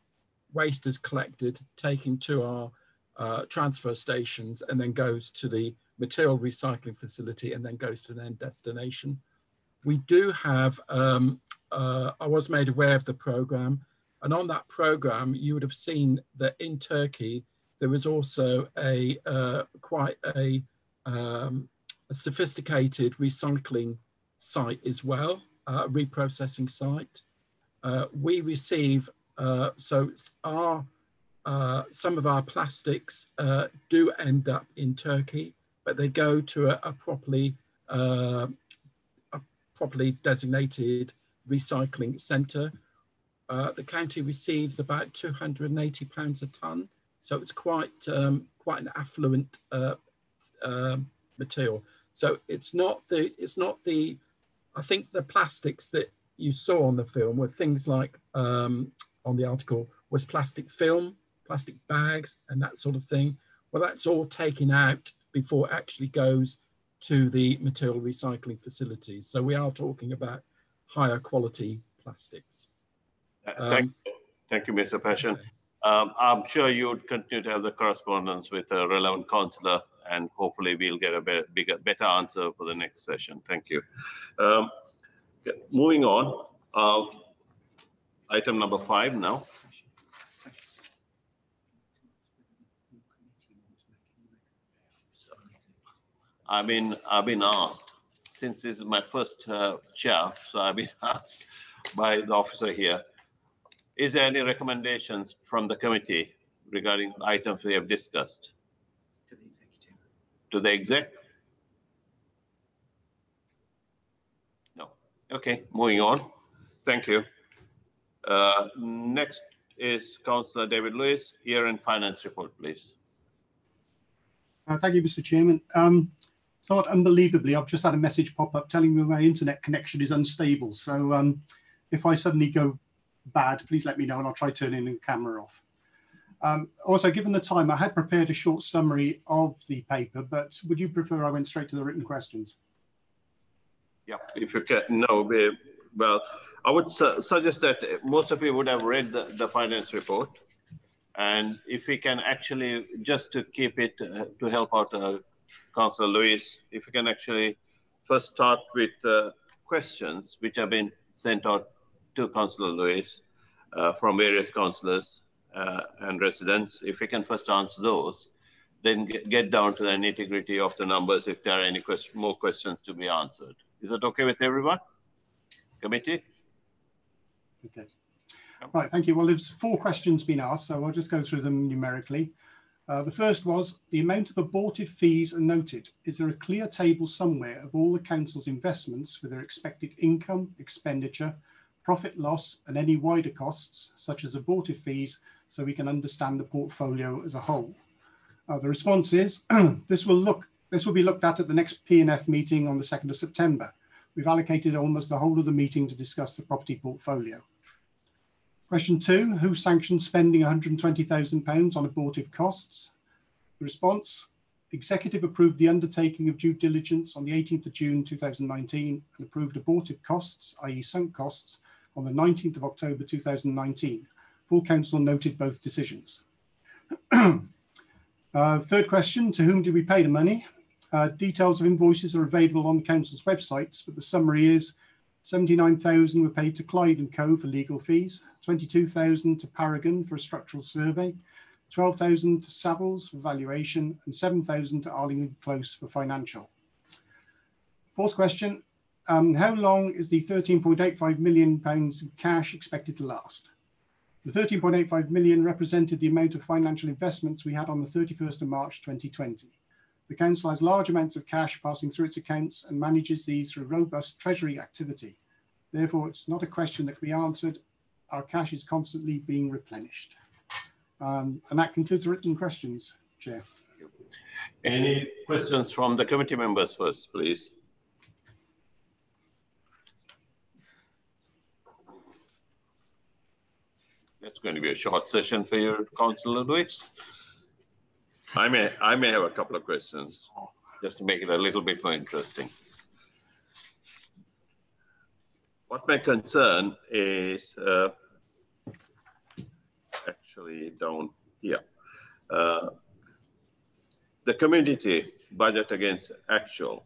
waste is collected, taken to our transfer stations, and then goes to the material recycling facility, and then goes to an end destination. We do have, I was made aware of the program, and on that program, you would have seen that in Turkey, there was also a quite a sophisticated recycling site as well, reprocessing site. We receive, so some of our plastics do end up in Turkey, but they go to a properly designated recycling centre. The county receives about £280 a tonne, so it's quite an affluent material. So it's not the I think the plastics that you saw on the film were things like on the article was plastic film, plastic bags, and that sort of thing. Well, that's all taken out before it actually goes to the material recycling facilities. So we are talking about higher quality plastics. Thank you, Mr. Passion. Okay. I'm sure you would continue to have the correspondence with a relevant councillor, and hopefully we'll get a better answer for the next session. Thank you. Moving on, item number 5 now. I've been asked, since this is my first chair, so I've been asked by the officer here, is there any recommendations from the committee regarding the items we have discussed? To the executive. To the exec? No. Okay, moving on. Thank you. Next is Councillor David Lewis, year-end finance report, please. Thank you, Mr. Chairman. Somewhat unbelievably, I've just had a message pop up telling me my internet connection is unstable. So if I suddenly go bad, please let me know and I'll try turning the camera off. Also, given the time, I had prepared a short summary of the paper, but would you prefer I went straight to the written questions? Yeah, if you can. No, well, I would suggest that most of you would have read the finance report. And if we can actually, just to keep it, to help out Councillor Lewis, if you can actually first start with questions which have been sent out to Councillor Lewis from various councillors and residents. If we can first answer those, then get down to the nitty-gritty of the numbers if there are any more questions to be answered. Is that okay with everyone? Committee? Okay. Right, thank you. Well, there's 4 questions been asked, so I'll just go through them numerically. The first was, the amount of abortive fees are noted. Is there a clear table somewhere of all the council's investments with their expected income, expenditure, profit loss, and any wider costs, such as abortive fees, so we can understand the portfolio as a whole? The response is, this will be looked at the next P&F meeting on the 2nd of September. We've allocated almost the whole of the meeting to discuss the property portfolio. Question 2, who sanctioned spending £120,000 on abortive costs? The response, Executive approved the undertaking of due diligence on the 18th of June 2019 and approved abortive costs, i.e. sunk costs, on the 19th of October 2019. Full council noted both decisions. Third question, to whom did we pay the money? Details of invoices are available on the council's websites, but the summary is 79,000 were paid to Clyde & Co for legal fees, 22,000 to Paragon for a structural survey, 12,000 to Savills for valuation, and 7,000 to Arlington Close for financial. Fourth question, how long is the £13.85 million in cash expected to last? The 13.85 million represented the amount of financial investments we had on the 31st of March 2020. The council has large amounts of cash passing through its accounts and manages these through robust treasury activity. Therefore, it's not a question that can be answered. Our cash is constantly being replenished. And that concludes the written questions, Chair. Any questions from the committee members first, please? It's going to be a short session for you, Councillor Lewis. I may have a couple of questions just to make it a little bit more interesting. What my concern is actually down here. The community budget against actual.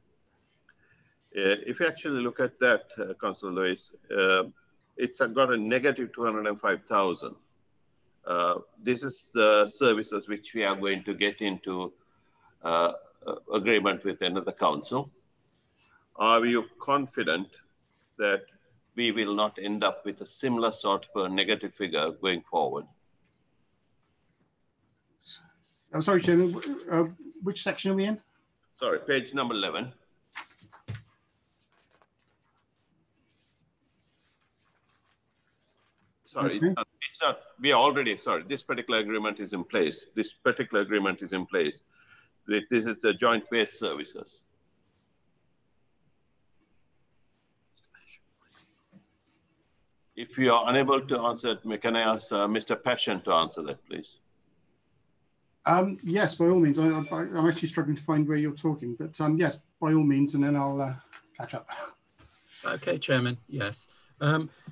If you actually look at that, Councillor Lewis, it's got a negative 205,000. This is the services which we are going to get into agreement with another council. Are you confident that we will not end up with a similar sort of a negative figure going forward? I'm sorry, Chairman, which section are we in? Sorry, page number 11. Sorry, Okay. it's not, we are already, sorry, this particular agreement is in place. This particular agreement is in place. This is the joint waste services. If you are unable to answer it, can I ask Mr. Passion to answer that, please? Yes, by all means. I'm actually struggling to find where you're talking, but yes, by all means, and then I'll catch up. Okay, Chairman, yes.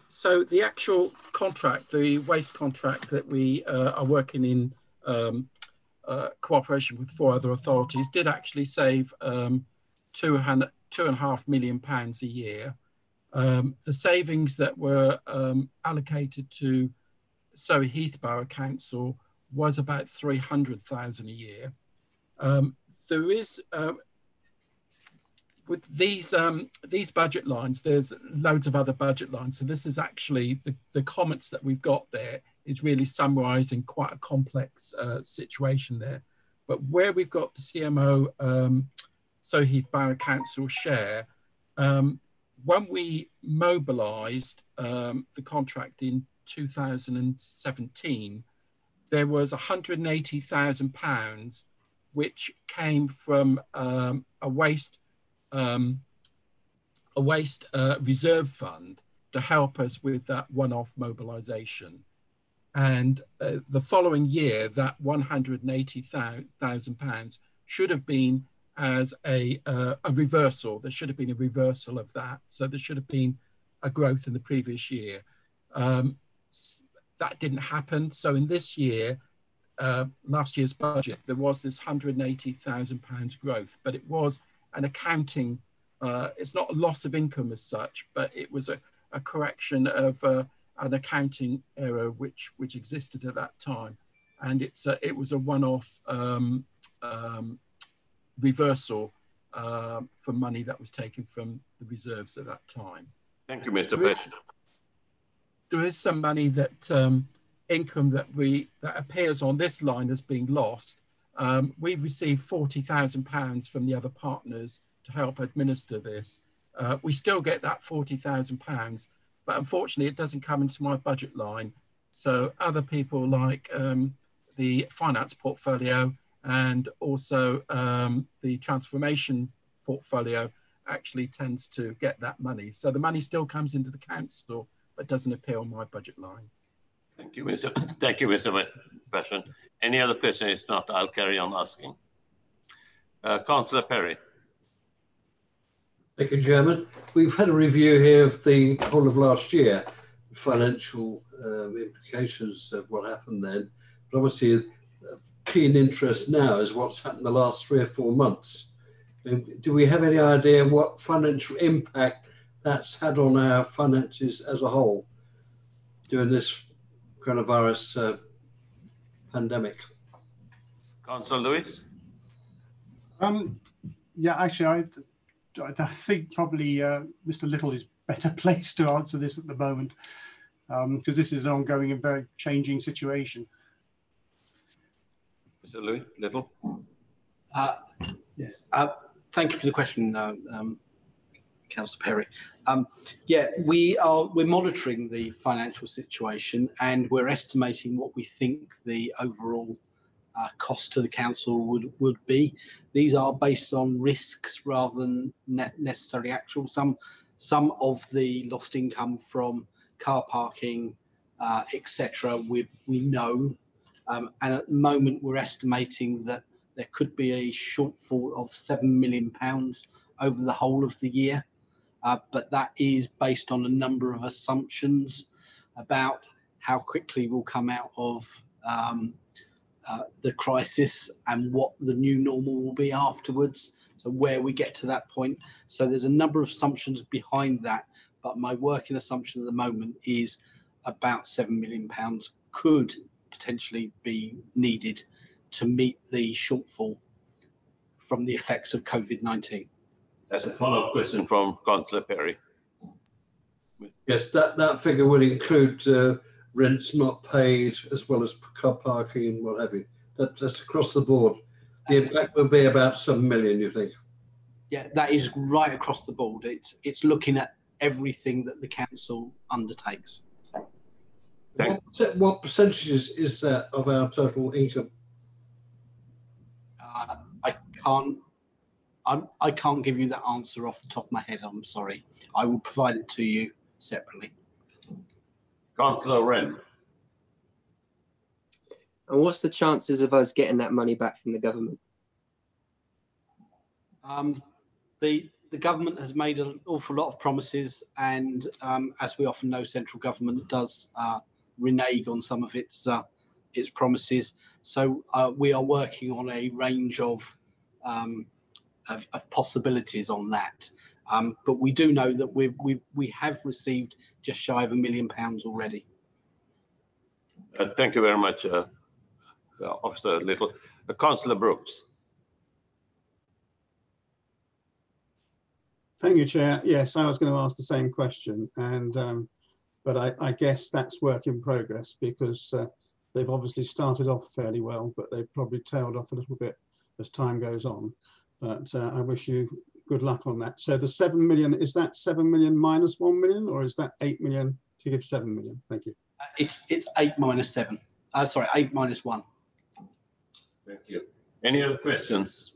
So the actual contract, the waste contract that we are working in cooperation with 4 other authorities did actually save £2.5 million a year. The savings that were allocated to Surrey Heath Borough Council was about 300,000 a year. There is with these budget lines, there's loads of other budget lines. So this is actually the comments that we've got there is really summarising quite a complex situation there. But where we've got the CMO Surrey Heath Borough Council share, when we mobilised the contract in 2017, there was £180,000 which came from a waste reserve fund to help us with that one-off mobilisation. And the following year, that £180,000 should have been as a reversal. There should have been a reversal of that. So there should have been a growth in the previous year. That didn't happen. So in this year, last year's budget, there was this £180,000 growth, but it was an accounting, it's not a loss of income as such, but it was a correction of an accounting error which existed at that time. And it was a one-off reversal for money that was taken from the reserves at that time. Thank you, Mr. President. There is some money that income that appears on this line as being lost. We received £40,000 from the other partners to help administer this. We still get that £40,000, but unfortunately it doesn't come into my budget line. So other people like the finance portfolio and also the transformation portfolio actually tends to get that money. So the money still comes into the council, but doesn't appear on my budget line. Thank you, Mr. Passion. Any other questions? If not, I'll carry on asking. Councillor Perry. Thank you, Chairman. We've had a review here of the whole of last year, financial implications of what happened then. But obviously, of keen interest now is what's happened the last 3 or 4 months. Do we have any idea what financial impact that's had on our finances as a whole during this coronavirus pandemic? Councillor Lewis? Yeah, actually, I think probably Mr. Little is better placed to answer this at the moment. because this is an ongoing and very changing situation. Mr. Louis Little. Yes. Thank you for the question, Councillor Perry. Yeah, we're monitoring the financial situation, and we're estimating what we think the overall cost to the council would be. These are based on risks rather than necessarily actual. Some of the lost income from car parking, etc. We know, and at the moment we're estimating that there could be a shortfall of £7 million over the whole of the year. But that is based on a number of assumptions about how quickly we'll come out of the crisis and what the new normal will be afterwards. So where we get to that point. So there's a number of assumptions behind that, but my working assumption at the moment is about £7 million could potentially be needed to meet the shortfall from the effects of COVID-19. That's a follow-up question from Councillor Perry. Yes, that figure would include rents not paid, as well as car parking and what have you. That's across the board. The impact will be about £7 million, you think? Yeah, that is right across the board. It's looking at everything that the council undertakes. What percentages is that of our total income? I can't give you that answer off the top of my head. I'm sorry. I will provide it to you separately. Councillor Wren. And what's the chances of us getting that money back from the government? The government has made an awful lot of promises, and as we often know, central government does renege on some of its promises. So we are working on a range of possibilities on that. But we do know that we have received just shy of £1 million already. Thank you very much, Officer Little. Councillor Brooks. Thank you, Chair. Yes, I was going to ask the same question, and but I guess that's work in progress, because they've obviously started off fairly well, but they've probably tailed off a little bit as time goes on. But I wish you good luck on that. So the 7 million, is that 7 million minus 1 million, or is that 8 million to give 7 million? Thank you. It's 8 minus 7. Sorry, 8 minus 1. Thank you. Any other questions?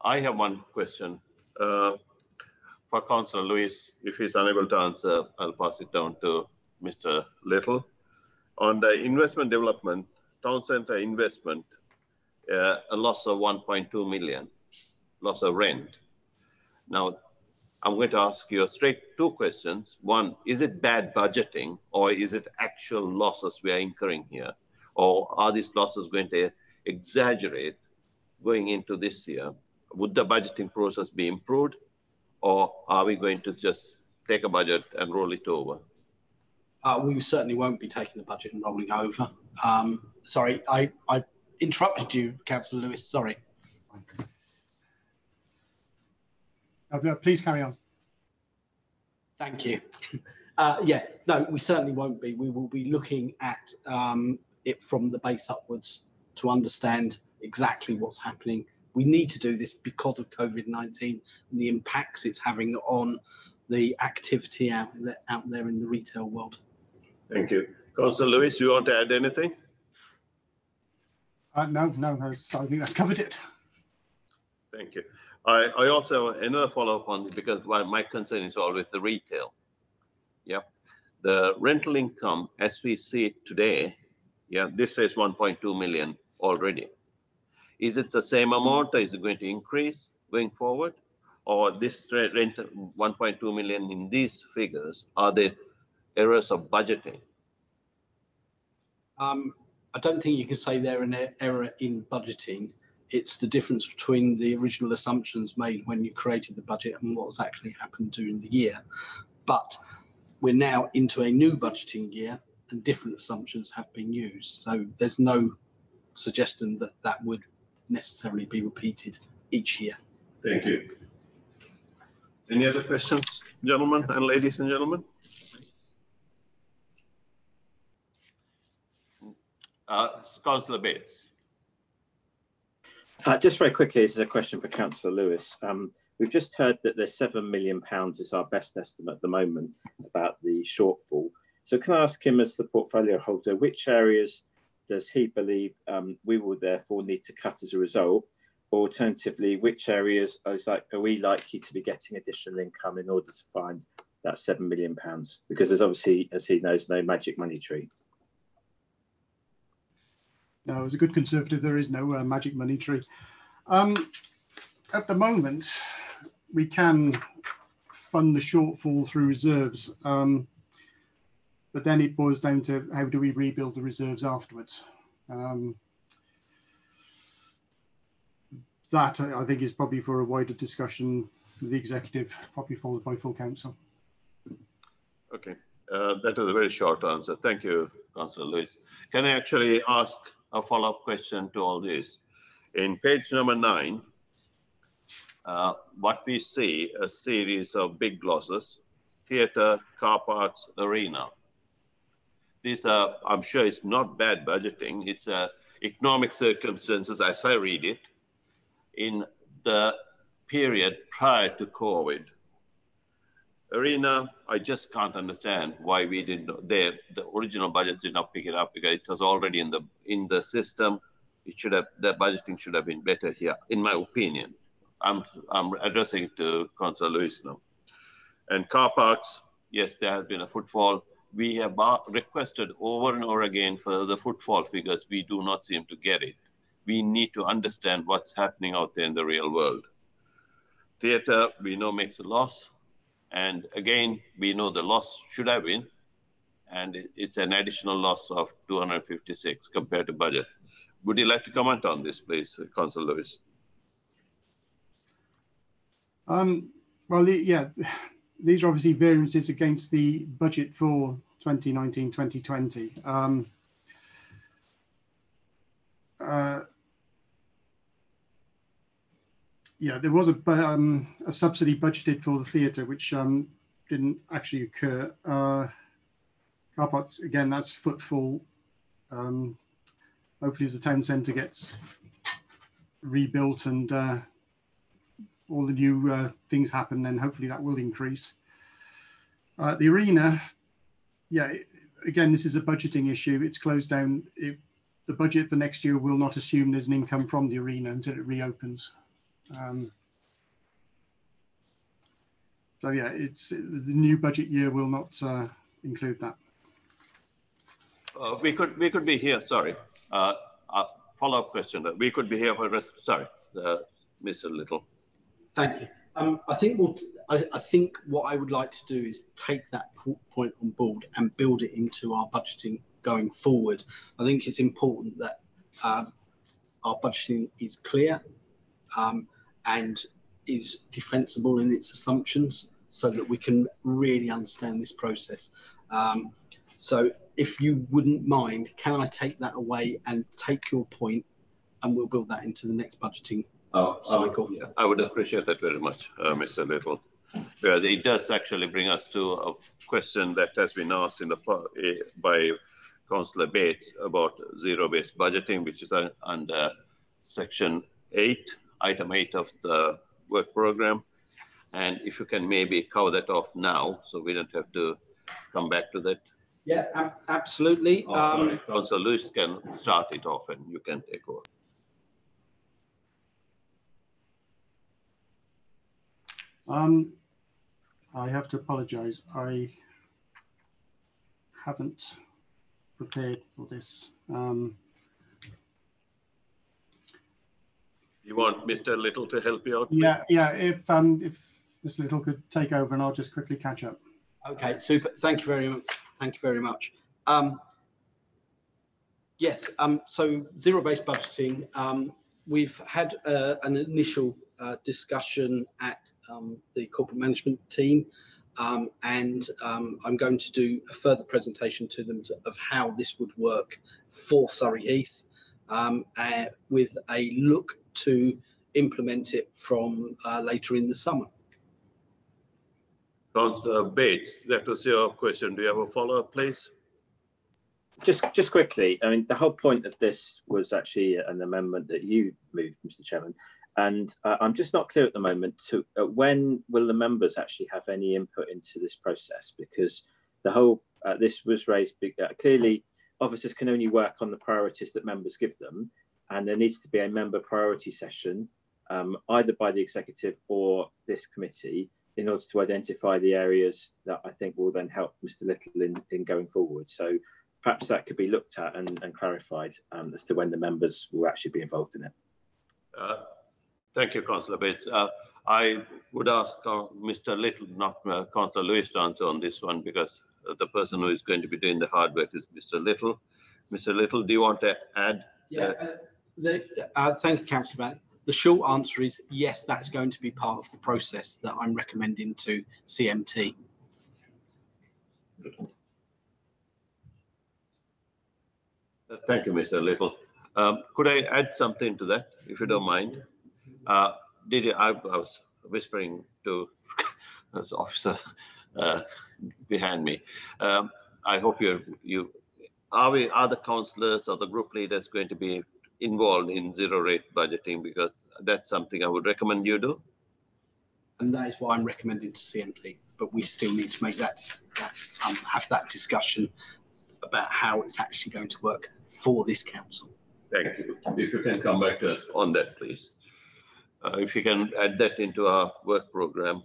I have one question for Councillor Lewis. If he's unable to answer, I'll pass it down to Mr. Little. On the investment development, town centre investment, a loss of 1.2 million, loss of rent. Now, I'm going to ask you straight two questions. One, is it bad budgeting, or is it actual losses we are incurring here? Or are these losses going to exaggerate going into this year? Would the budgeting process be improved, or are we going to just take a budget and roll it over? We certainly won't be taking the budget and rolling over. Sorry, I interrupted you, Councillor Lewis. Sorry. Please carry on. Thank you. Yeah, no, we certainly won't be. We will be looking at it from the base upwards to understand exactly what's happening. We need to do this because of COVID-19 and the impacts it's having on the activity out there in the retail world. Thank you. Councillor Lewis, you want to add anything? No, so I think that's covered it. Thank you. I also have another follow-up on it, because my concern is always the retail. Yeah, the rental income as we see it today, yeah, this says 1.2 million already. Is it the same amount, or is it going to increase going forward? Or this rent 1.2 million in these figures, are they errors of budgeting? I don't think you can say they're an error in budgeting. It's the difference between the original assumptions made when you created the budget and what's actually happened during the year. But we're now into a new budgeting year and different assumptions have been used. So there's no suggestion that that would necessarily be repeated each year. Thank you. Any other questions, gentlemen and ladies and gentlemen? Councillor Bates. Just very quickly, this is a question for Councillor Lewis. We've just heard that there's £7 million is our best estimate at the moment about the shortfall. So can I ask him, as the portfolio holder, which areas does he believe we will therefore need to cut as a result? Or alternatively, which areas are we likely to be getting additional income in order to find that £7 million? Because there's obviously, as he knows, no magic money tree. No, as a good Conservative, there is no magic money tree. At the moment, we can fund the shortfall through reserves, but then it boils down to how do we rebuild the reserves afterwards. That, I think, is probably for a wider discussion with the executive, probably followed by full council. Okay, that was a very short answer. Thank you, Councillor Lewis. Can I actually ask a follow-up question to all this? In page number 9, what we see a series of big glosses: theatre, car parks, arena. These are, I'm sure it's not bad budgeting. It's economic circumstances, as I read it, in the period prior to COVID. Arena, I just can't understand why we didn't. The original budget did not pick it up because it was already in the system. It should have, the budgeting should have been better here, in my opinion. I'm addressing it to Councillor Lewis now. And car parks, yes, there has been a footfall. We have requested over and over again for the footfall figures. We do not seem to get it. We need to understand what's happening out there in the real world. Theatre, we know, makes a loss. And again, we know the loss should have been, and it's an additional loss of 256 compared to budget. Would you like to comment on this, please, Councillor Lewis? Well, yeah, these are obviously variances against the budget for 2019-2020. Yeah, there was a subsidy budgeted for the theatre, which didn't actually occur. Car parks, again, that's footfall. Hopefully, as the town centre gets rebuilt and all the new things happen, then hopefully that will increase. The arena, yeah, again, this is a budgeting issue. It's closed down. The budget for next year will not assume there's an income from the arena until it reopens. So yeah, it's the new budget year will not include that. We could be here. Sorry, follow-up question. We could be here for rest. Sorry, Mr. Little. Thank you. I think what I would like to do is take that point on board and build it into our budgeting going forward. I think it's important that our budgeting is clear and is defensible in its assumptions, so that we can really understand this process. So if you wouldn't mind, can I take that away and take your point, and we'll build that into the next budgeting cycle? Yeah, I would appreciate that very much, Mr. Little. It does actually bring us to a question that has been asked in by Councillor Bates about zero-based budgeting, which is under section 8, item 8 of the work program. And if you can maybe cover that off now, so we don't have to come back to that. Yeah, absolutely. Sorry, Councillor Lewis can start it off and you can take over. I have to apologise. I haven't prepared for this. You want Mr. Little to help you out? Yeah, yeah. If Mr. Little could take over, and I'll just quickly catch up. Okay, super. Thank you very much. Thank you very much. Yes. So zero-based budgeting. We've had an initial discussion at the corporate management team, and I'm going to do a further presentation to them of how this would work for Surrey Heath, with a look to implement it from later in the summer. Councillor Bates, that was your question. Do you have a follow-up, please? Just quickly, I mean, the whole point of this was actually an amendment that you moved, Mr. Chairman, and I'm just not clear at the moment to when will the members actually have any input into this process, because the whole this was raised clearly. Officers can only work on the priorities that members give them, and there needs to be a member priority session, either by the executive or this committee, in order to identify the areas that I think will then help Mr. Little in going forward. So perhaps that could be looked at and clarified as to when the members will actually be involved in it. Thank you, Councillor Bates. I would ask Mr. Little, not Councillor Lewis, to answer on this one, because the person who is going to be doing the hard work is Mr. Little. Mr. Little, do you want to add? Yeah, thank you, Councillor Bates. The short answer is yes, that's going to be part of the process that I'm recommending to CMT. Thank you, Mr. Little. Could I add something to that, if you don't mind? I was whispering to this officer behind me. I hope are the councillors or the group leaders going to be involved in zero rate budgeting, because that's something I would recommend you do. And that is why I'm recommending to CMT, but we still need to make have that discussion about how it's actually going to work for this council. Thank you. If you can come back to us on that, please. If you can add that into our work program,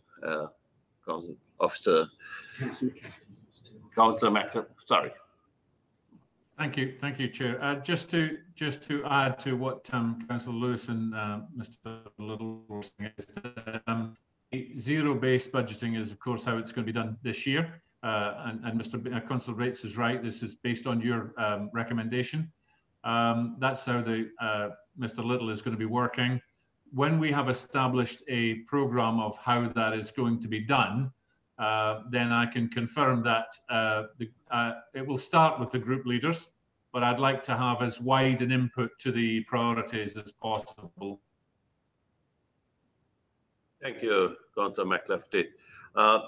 Officer Councillor McLaughlin, sorry. Thank you, Chair. Just to add to what Councillor Lewis and Mr. Little were saying, is that zero-based budgeting is, of course, how it's going to be done this year. And Councillor Bates is right. This is based on your recommendation. That's how Mr. Little is going to be working. When we have established a programme of how that is going to be done, then I can confirm that it will start with the group leaders, but I'd like to have as wide an input to the priorities as possible. Thank you, Councillor McLaughlin.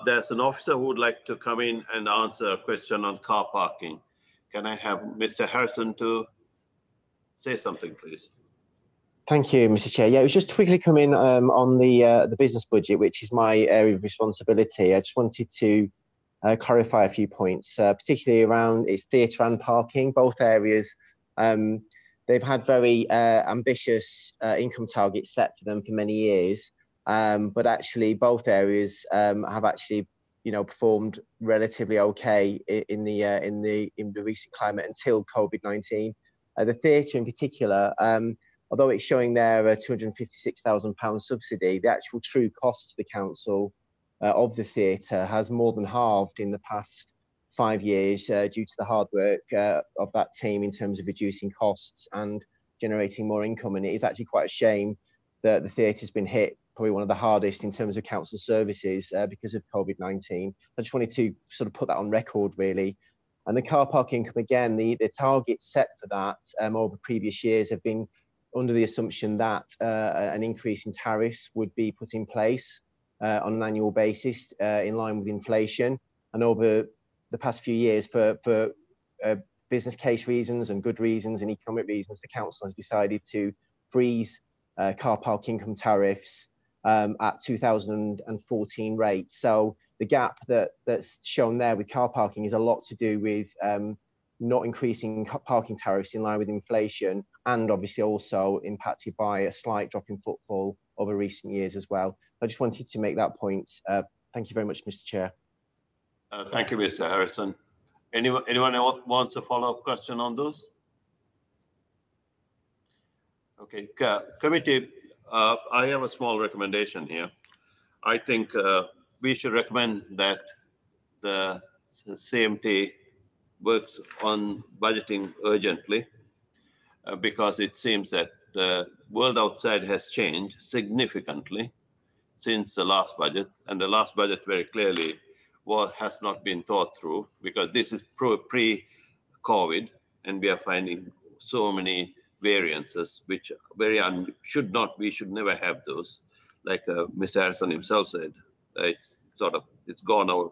There's an officer who would like to come in and answer a question on car parking. Can I have Mr. Harrison to say something, please? Thank you, Mr. Chair. Yeah, it was just to quickly come in on the business budget, which is my area of responsibility. I just wanted to clarify a few points, particularly around its theatre and parking. Both areas, they've had very ambitious income targets set for them for many years, but actually both areas have actually, performed relatively okay in the recent climate until COVID-19. The theatre in particular. Although it's showing there a £256,000 subsidy, the actual true cost to the council of the theatre has more than halved in the past 5 years due to the hard work of that team in terms of reducing costs and generating more income. And it is actually quite a shame that the theatre has been hit probably one of the hardest in terms of council services because of COVID-19. I just wanted to sort of put that on record, really. And the car park income, again, the targets set for that over previous years have been under the assumption that an increase in tariffs would be put in place on an annual basis in line with inflation. And over the past few years, for business case reasons and good reasons and economic reasons, the council has decided to freeze car park income tariffs at 2014 rates. So the gap that's shown there with car parking is a lot to do with not increasing parking tariffs in line with inflation, and obviously also impacted by a slight drop in footfall over recent years as well. I just wanted to make that point. Thank you very much, Mr. Chair. Thank you, Mr. Harrison. Anyone else wants a follow-up question on those? Okay, committee, I have a small recommendation here. I think we should recommend that the CMT works on budgeting urgently because it seems that the world outside has changed significantly since the last budget, and the last budget very clearly has not been thought through, because this is pre-COVID and we are finding so many variances which should never have those. Like Mr. Harrison himself said, it's gone over.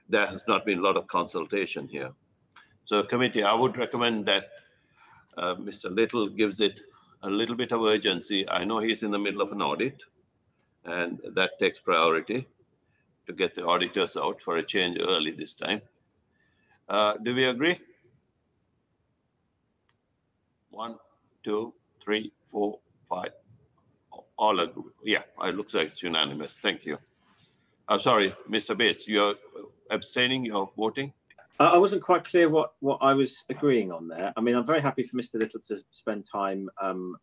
There has not been a lot of consultation here. So committee, I would recommend that Mr. Little gives it a little bit of urgency. I know he's in the middle of an audit, and that takes priority to get the auditors out for a change early this time. Do we agree? 1, 2, 3, 4, 5. All agree. Yeah, it looks like it's unanimous. Thank you. Sorry, Mr. Bates, you're abstaining, you're voting? I wasn't quite clear what I was agreeing on there. I mean, I'm very happy for Mr. Little to spend time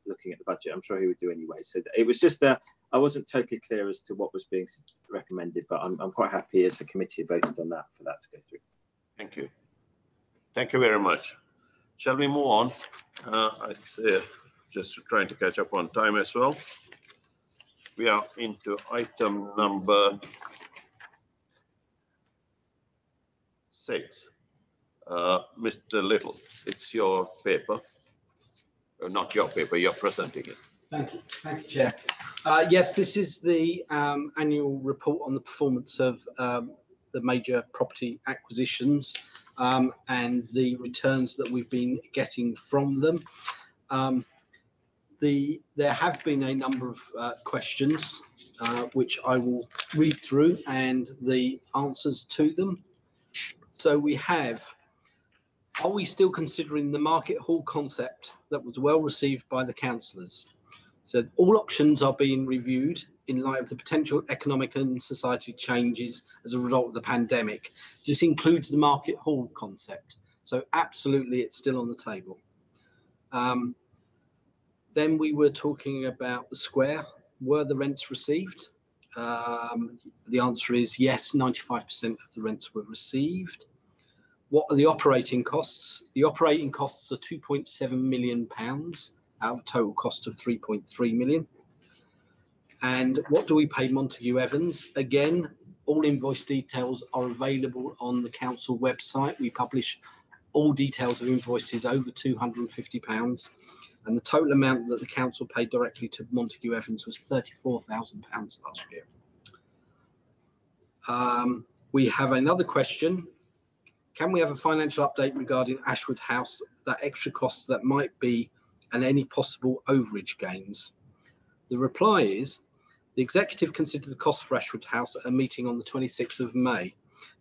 looking at the budget. I'm sure he would do anyway. So it was just I wasn't totally clear as to what was being recommended, but I'm quite happy as the committee voted on that for that to go through. Thank you. Thank you very much. Shall we move on? I'd say just trying to catch up on time as well. We are into item number 6. Mr. Little, it's your paper. Not your paper, you're presenting it. Thank you, Chair. Yes, this is the annual report on the performance of the major property acquisitions and the returns that we've been getting from them. There have been a number of questions which I will read through and the answers to them. So we have, are we still considering the market hall concept that was well received by the councillors? So all options are being reviewed in light of the potential economic and society changes as a result of the pandemic. This includes the market hall concept. So absolutely, it's still on the table. Then we were talking about the square. Were the rents received? The answer is yes, 95% of the rents were received. What are the operating costs? The operating costs are £2.7 million out of a total cost of 3.3 million. And what do we pay Montague Evans? Again, all invoice details are available on the council website. We publish all details of invoices over £250. And the total amount that the council paid directly to Montague Evans was £34,000 last year. We have another question. Can we have a financial update regarding Ashwood House, that extra costs that might be and any possible overage gains? The reply is, the executive considered the cost for Ashwood House at a meeting on the 26th of May.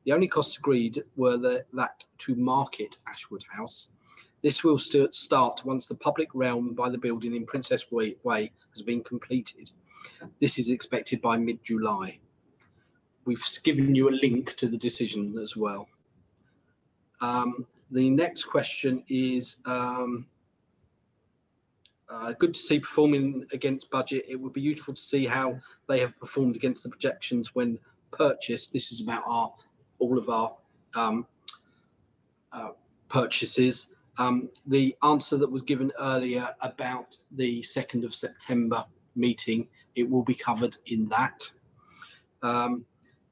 The only costs agreed were that to market Ashwood House. This will start once the public realm by the building in Princess Way has been completed. This is expected by mid-July. We've given you a link to the decision as well. The next question is, good to see performing against budget. It would be useful to see how they have performed against the projections when purchased. This is about all of our purchases. The answer that was given earlier about the 2nd of September meeting, it will be covered in that.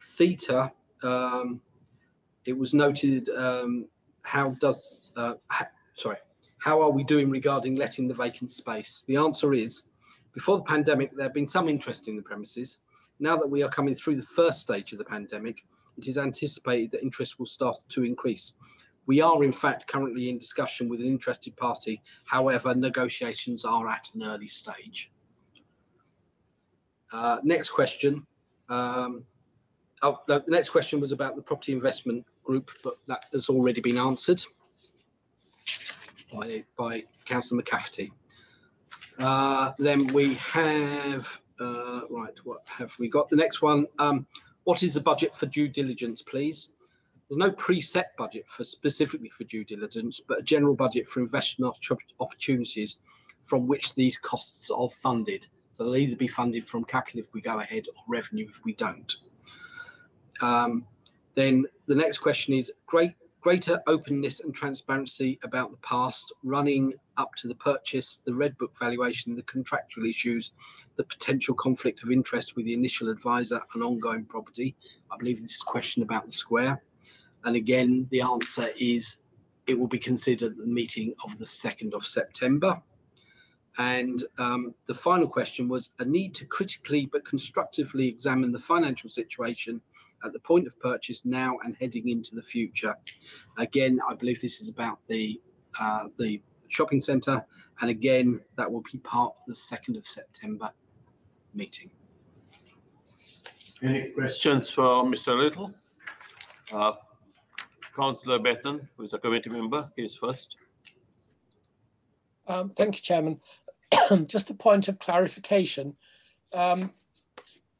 Theta, it was noted, how are we doing regarding letting the vacant space? The answer is, before the pandemic, there had been some interest in the premises. Now that we are coming through the first stage of the pandemic, it is anticipated that interest will start to increase. We are, in fact, currently in discussion with an interested party. However, negotiations are at an early stage. Next question. The next question was about the property investment group, but that has already been answered by Councillor McCafferty. Then we have, right, what have we got? The next one, what is the budget for due diligence, please? There's no preset budget specifically for due diligence, but a general budget for investment opportunities from which these costs are funded. So they'll either be funded from capital if we go ahead or revenue if we don't. Then the next question is greater openness and transparency about the past running up to the purchase, the Red Book valuation, the contractual issues, the potential conflict of interest with the initial advisor and ongoing property. I believe this is a question about the square. And again, the answer is it will be considered at the meeting of the 2nd of September. And the final question was a need to critically but constructively examine the financial situation at the point of purchase now and heading into the future. Again, I believe this is about the shopping centre, and again, that will be part of the 2nd of September meeting. Any questions for Mr. Little? Councillor Betton, who is a committee member, is first. Thank you, Chairman. Just a point of clarification.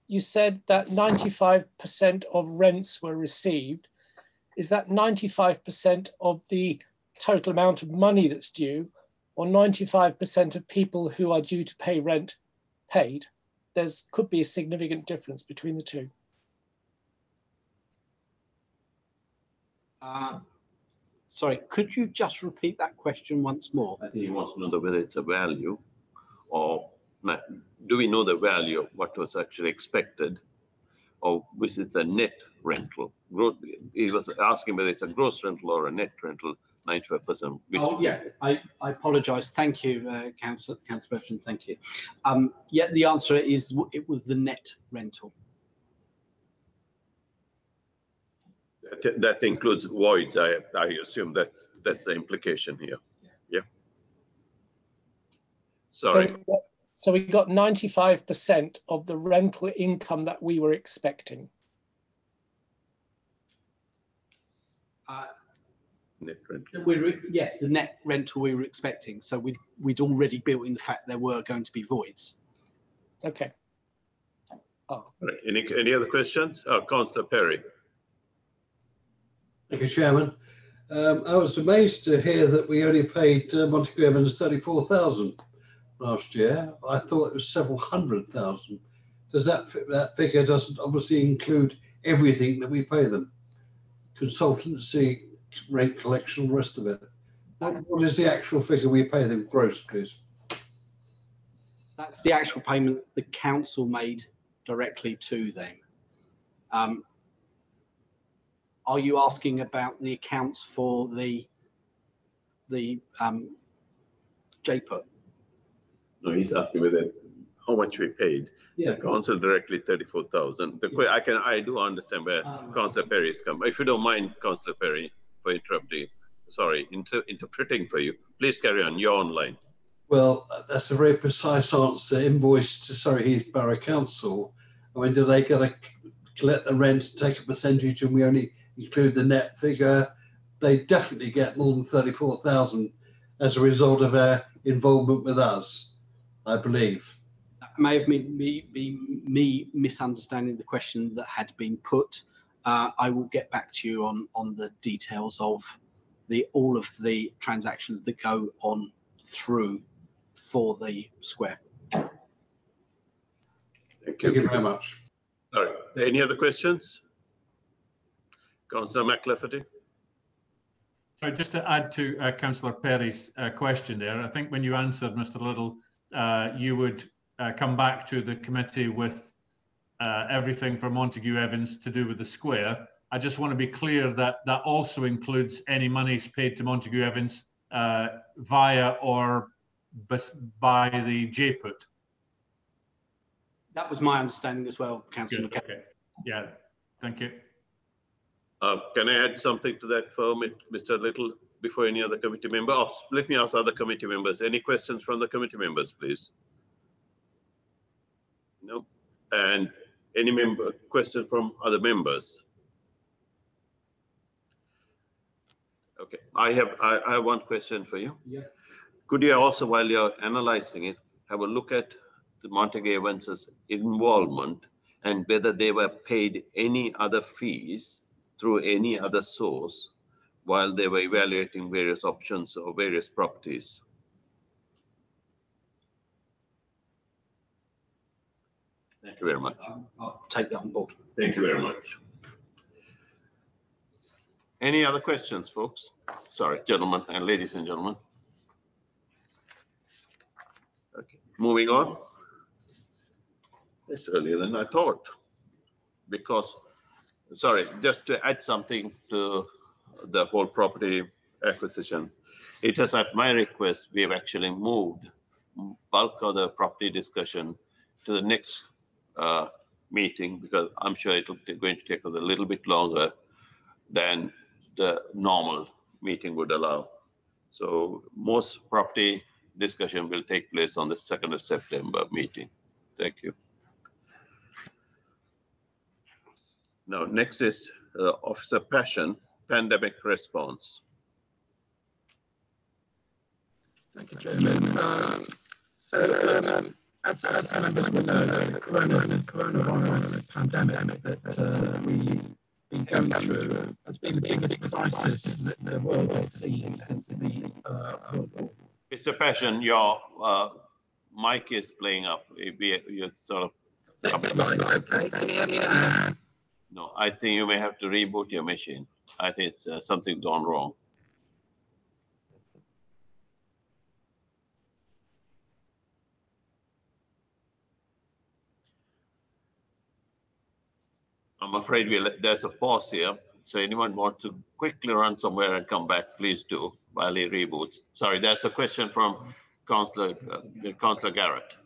You said that 95% of rents were received. Is that 95% of the total amount of money that's due, or 95% of people who are due to pay rent paid? Could be a significant difference between the two. Sorry, could you just repeat that question once more? I think he wants to know whether it's a value, or do we know the value of what was actually expected, or was it the net rental? He was asking whether it's a gross rental or a net rental, 95%. Oh, yeah, I apologise. Thank you, Councillor President, thank you. Yeah, the answer is it was the net rental. That includes voids. I assume that's the implication here. Yeah. Sorry. So we got 95% of the rental income that we were expecting. Net rental. Yes, the net rental we were expecting. So we'd already built in the fact there were going to be voids. Okay. Oh. Right. Any other questions? Councillor Perry. Thank you, Chairman. I was amazed to hear that we only paid Montague Evans 34,000 last year. I thought it was several hundred thousand. Does that figure doesn't obviously include everything that we pay them? Consultancy, rent collection, all the rest of it. What is the actual figure we pay them gross, please? That's the actual payment the council made directly to them. Are you asking about the accounts for the JPUT? No, he's asking whether how much we paid. Yeah. The council directly 34,000. I do understand where Councillor Perry is coming. If you don't mind, Councillor Perry, for interrupting. Sorry, interpreting for you. Please carry on. You're online. Well, that's a very precise answer. Invoice to Surrey Heath Borough Council. I mean, do they get to collect the rent, take a percentage, and we only include the net figure? They definitely get more than 34,000 as a result of their involvement with us, I believe. That may have been me misunderstanding the question that had been put. I will get back to you on the details of all of the transactions that go on through for the square. Thank you. Thank you very much. All right. Any other questions? Councillor McLafferty. So just to add to Councillor Perry's question there, I think when you answered Mr. Little, you would come back to the committee with everything for Montague Evans to do with the square. I just want to be clear that that also includes any monies paid to Montague Evans via or by the JPUT. That was my understanding as well, Councillor McKenna. Okay. Yeah, thank you. Can I add something to that for Mr. Little before any other committee member? Oh, let me ask other committee members. Any questions from the committee members, please? No. And any question from other members? Okay, I have one question for you. Yeah. Could you also, while you're analyzing it, have a look at the Montague Evans's involvement and whether they were paid any other fees through any other source while they were evaluating various options or various properties? Thank you very much. I'll take that on board. Thank you very much. Any other questions, folks? Sorry, gentlemen and ladies and gentlemen. Okay, moving on. It's earlier than I thought, because, sorry, just to add something to the whole property acquisition. It is at my request, we have actually moved bulk of the property discussion to the next meeting, because I'm sure it'll going to take us a little bit longer than the normal meeting would allow. So most property discussion will take place on the 2nd of September meeting. Thank you. Now, next is Officer Passion, pandemic response. Thank you, Chairman. As members will know, the coronavirus pandemic that we've been going through has been the biggest crisis that the world has seen since the World War. Mr. Passion, your mic is playing up. You're sort of Okay, can you hear me now? No, I think you may have to reboot your machine. I think it's something gone wrong. I'm afraid there's a pause here. So anyone want to quickly run somewhere and come back, please do while he reboots. Sorry, there's a question from Councillor Garrett.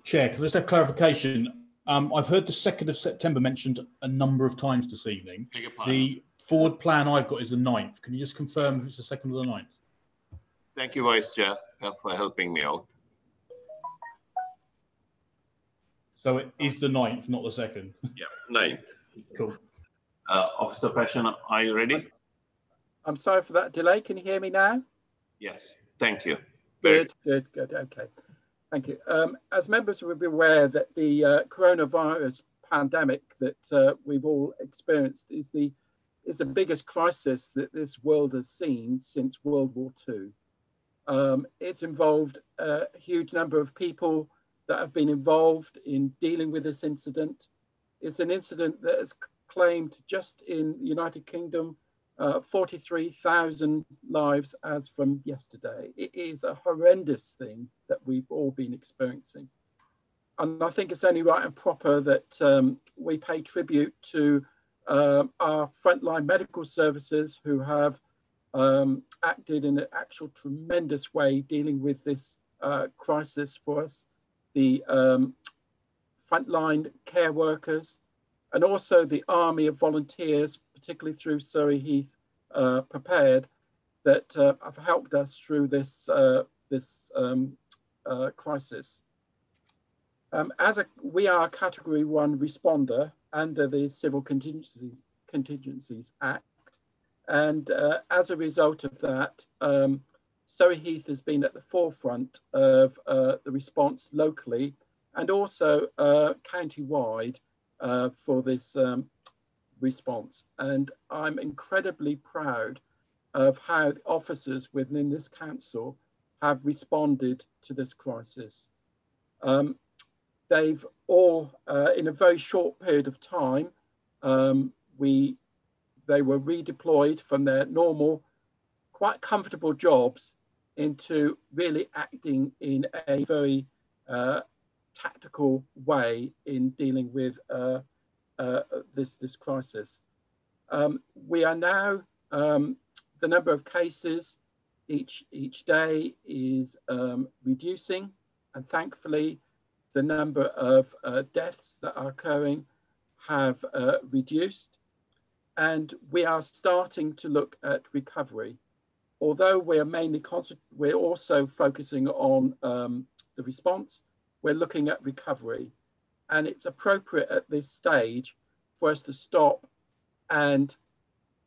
Chair, can I just have clarification? I've heard the 2nd of September mentioned a number of times this evening. The forward plan I've got is the 9th. Can you just confirm if it's the 2nd or the 9th? Thank you, Vice Chair, for helping me out. So it is the 9th, not the 2nd? Yeah, 9th. Cool. Officer Passion, are you ready? I'm sorry for that delay. Can you hear me now? Yes, thank you. Good. Okay. Thank you. As members will be aware that the coronavirus pandemic that we've all experienced is the biggest crisis that this world has seen since World War II. It's involved a huge number of people that have been involved in dealing with this incident. It's an incident that has claimed just in the United Kingdom 43,000 lives as from yesterday. It is a horrendous thing that we've all been experiencing. And I think it's only right and proper that we pay tribute to our frontline medical services who have acted in an actual tremendous way dealing with this crisis for us, the frontline care workers, and also the army of volunteers, particularly through Surrey Heath Prepared, that have helped us through this crisis. We are a Category 1 responder under the Civil Contingencies Act, and as a result of that, Surrey Heath has been at the forefront of the response locally and also county-wide for this response. And I'm incredibly proud of how the officers within this council have responded to this crisis. They've all, in a very short period of time, they were redeployed from their normal, quite comfortable jobs into really acting in a very tactical way in dealing with this crisis. We are now, the number of cases each day is reducing, and thankfully the number of deaths that are occurring have reduced, and we are starting to look at recovery. Although we're also focusing on the response, we're looking at recovery, and it's appropriate at this stage for us to stop and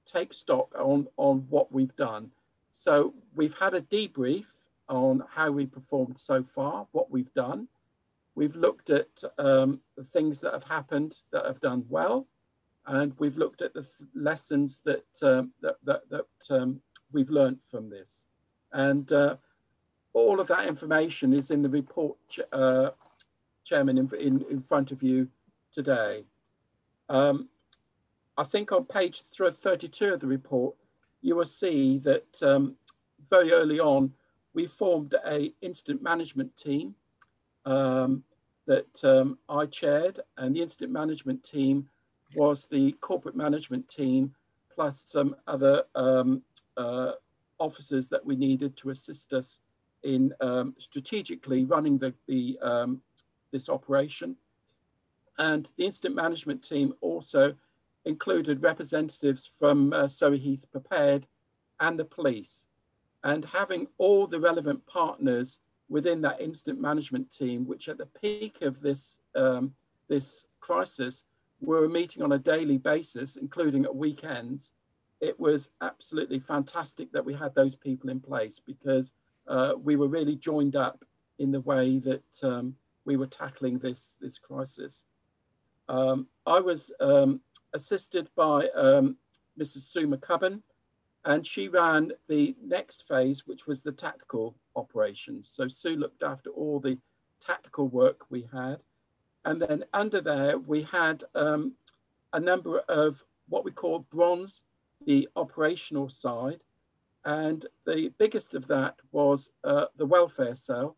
take stock on what we've done. So we've had a debrief on how we performed so far, what we've done. We've looked at the things that have happened that have done well, and we've looked at the lessons that we've learned from this. And all of that information is in the report, Chairman, in front of you today. I think on page 32 of the report, you will see that very early on, we formed an incident management team that I chaired, and the incident management team was the corporate management team plus some other officers that we needed to assist us in strategically running this operation. And the incident management team also included representatives from Surrey Heath Prepared and the police. And having all the relevant partners within that incident management team, which at the peak of this, this crisis were meeting on a daily basis, including at weekends, it was absolutely fantastic that we had those people in place, because we were really joined up in the way that we were tackling this crisis. I was assisted by Mrs. Sue McCubbin, and she ran the next phase, which was the tactical operations. So Sue looked after all the tactical work we had. And then under there, we had a number of what we call bronze, the operational side. And the biggest of that was the welfare cell.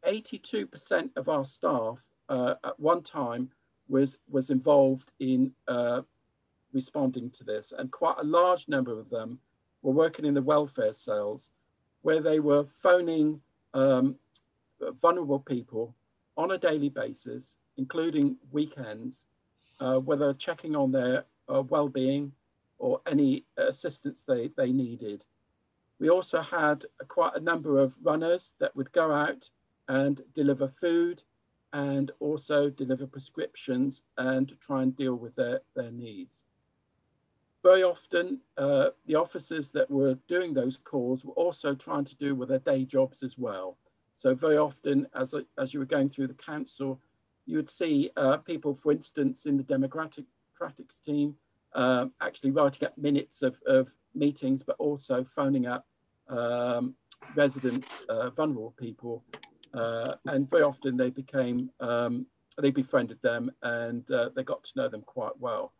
82% of our staff at one time was involved in responding to this, and quite a large number of them were working in the welfare cells, where they were phoning vulnerable people on a daily basis, including weekends, whether checking on their well-being or any assistance they needed. We also had quite a number of runners that would go out and deliver food and also deliver prescriptions and try and deal with their needs. Very often, the officers that were doing those calls were also trying to do with their day jobs as well. So very often, as you were going through the council, you would see people, for instance, in the democratics team, actually writing up minutes of meetings, but also phoning up residents, vulnerable people. And very often they became, they befriended them, and they got to know them quite well.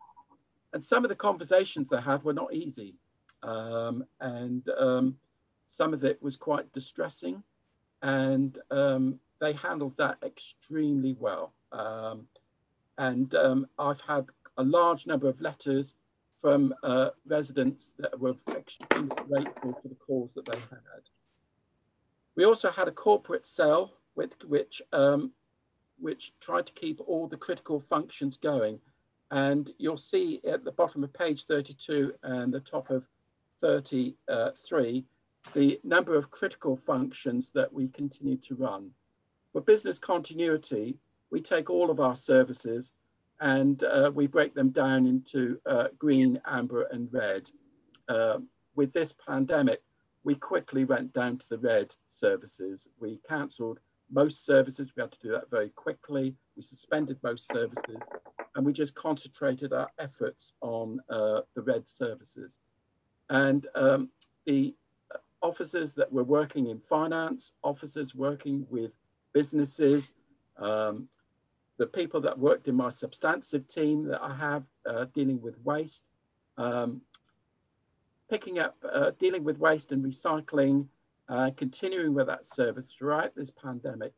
And some of the conversations they had were not easy. And some of it was quite distressing, and they handled that extremely well. And I've had a large number of letters from residents that were extremely grateful for the calls that they had. We also had a corporate cell which tried to keep all the critical functions going. And you'll see at the bottom of page 32 and the top of 33, the number of critical functions that we continue to run. For business continuity, we take all of our services and we break them down into green, amber, and red. With this pandemic, we quickly went down to the red services. We cancelled most services. We had to do that very quickly. We suspended most services, and we just concentrated our efforts on the red services. And the officers that were working in finance, officers working with businesses, the people that worked in my substantive team that I have dealing with waste, picking up, dealing with waste and recycling, continuing with that service throughout this pandemic,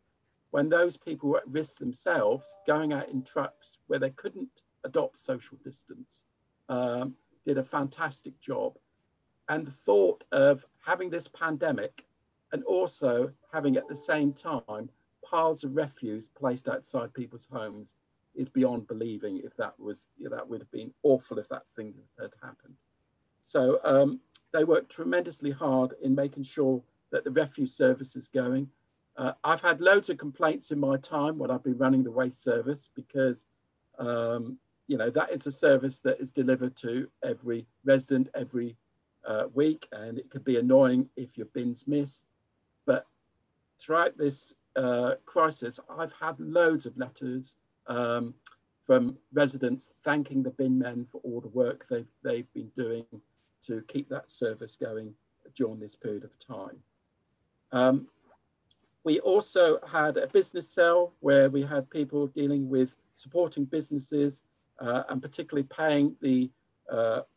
when those people were at risk themselves, going out in trucks where they couldn't adopt social distance, did a fantastic job. And the thought of having this pandemic and also having at the same time piles of refuse placed outside people's homes is beyond believing. If that was, that would have been awful if that thing had happened. So they worked tremendously hard in making sure that the refuse service is going. I've had loads of complaints in my time when I've been running the waste service, because that is a service that is delivered to every resident every week, and it could be annoying if your bin's missed. But throughout this crisis, I've had loads of letters from residents thanking the bin men for all the work they've been doing to keep that service going during this period of time. We also had a business cell where we had people dealing with supporting businesses and particularly paying the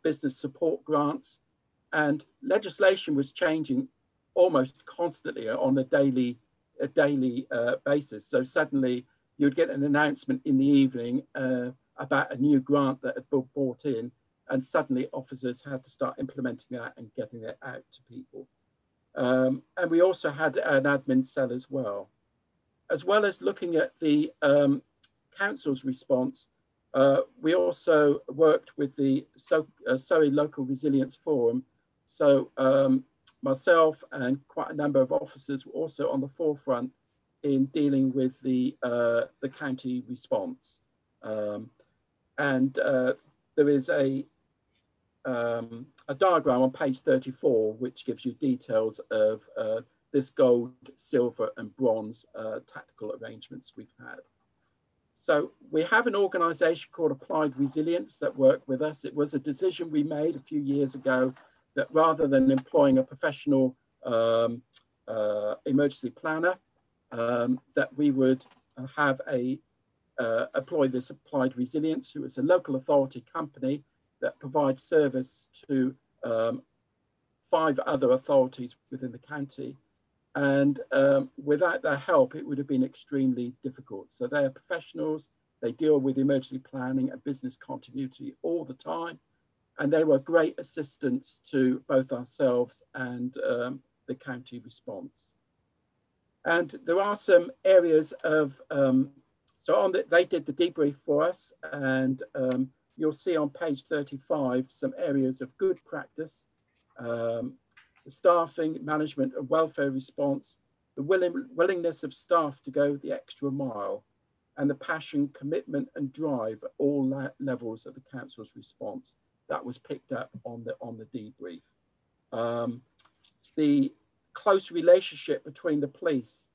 business support grants. And legislation was changing almost constantly on a daily basis. So suddenly you'd get an announcement in the evening about a new grant that had been brought in, and suddenly officers had to start implementing that and getting it out to people. And we also had an admin cell as well as looking at the council's response, we also worked with the Surrey Local Resilience Forum. So myself and quite a number of officers were also on the forefront in dealing with the county response. And there is a diagram on page 34, which gives you details of this gold, silver and bronze tactical arrangements we've had. So we have an organisation called Applied Resilience that work with us. It was a decision we made a few years ago that rather than employing a professional emergency planner, that we would have employ this Applied Resilience, who is a local authority company that provides service to 5 other authorities within the county. And without their help, it would have been extremely difficult. So they are professionals, they deal with emergency planning and business continuity all the time. And they were great assistance to both ourselves and the county response. And there are some areas of, they did the debrief for us, and you'll see on page 35 some areas of good practice, the staffing, management and welfare response, the willingness of staff to go the extra mile, and the passion, commitment and drive at all levels of the council's response. That was picked up on the debrief. The close relationship between the police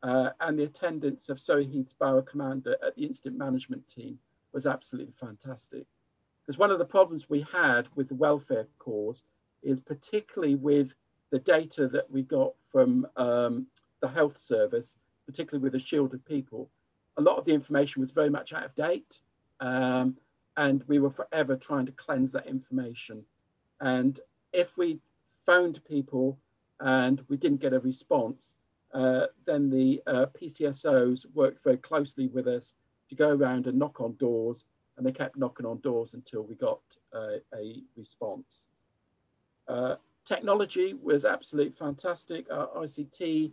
and the attendance of Surrey Heath Borough Commander at the incident management team was absolutely fantastic. Because one of the problems we had with the welfare cause is particularly with the data that we got from the health service, particularly with the shielded people, a lot of the information was very much out of date. And we were forever trying to cleanse that information. And if we phoned people and we didn't get a response, then the PCSOs worked very closely with us to go around and knock on doors, and they kept knocking on doors until we got a response. Technology was absolutely fantastic. Our ICT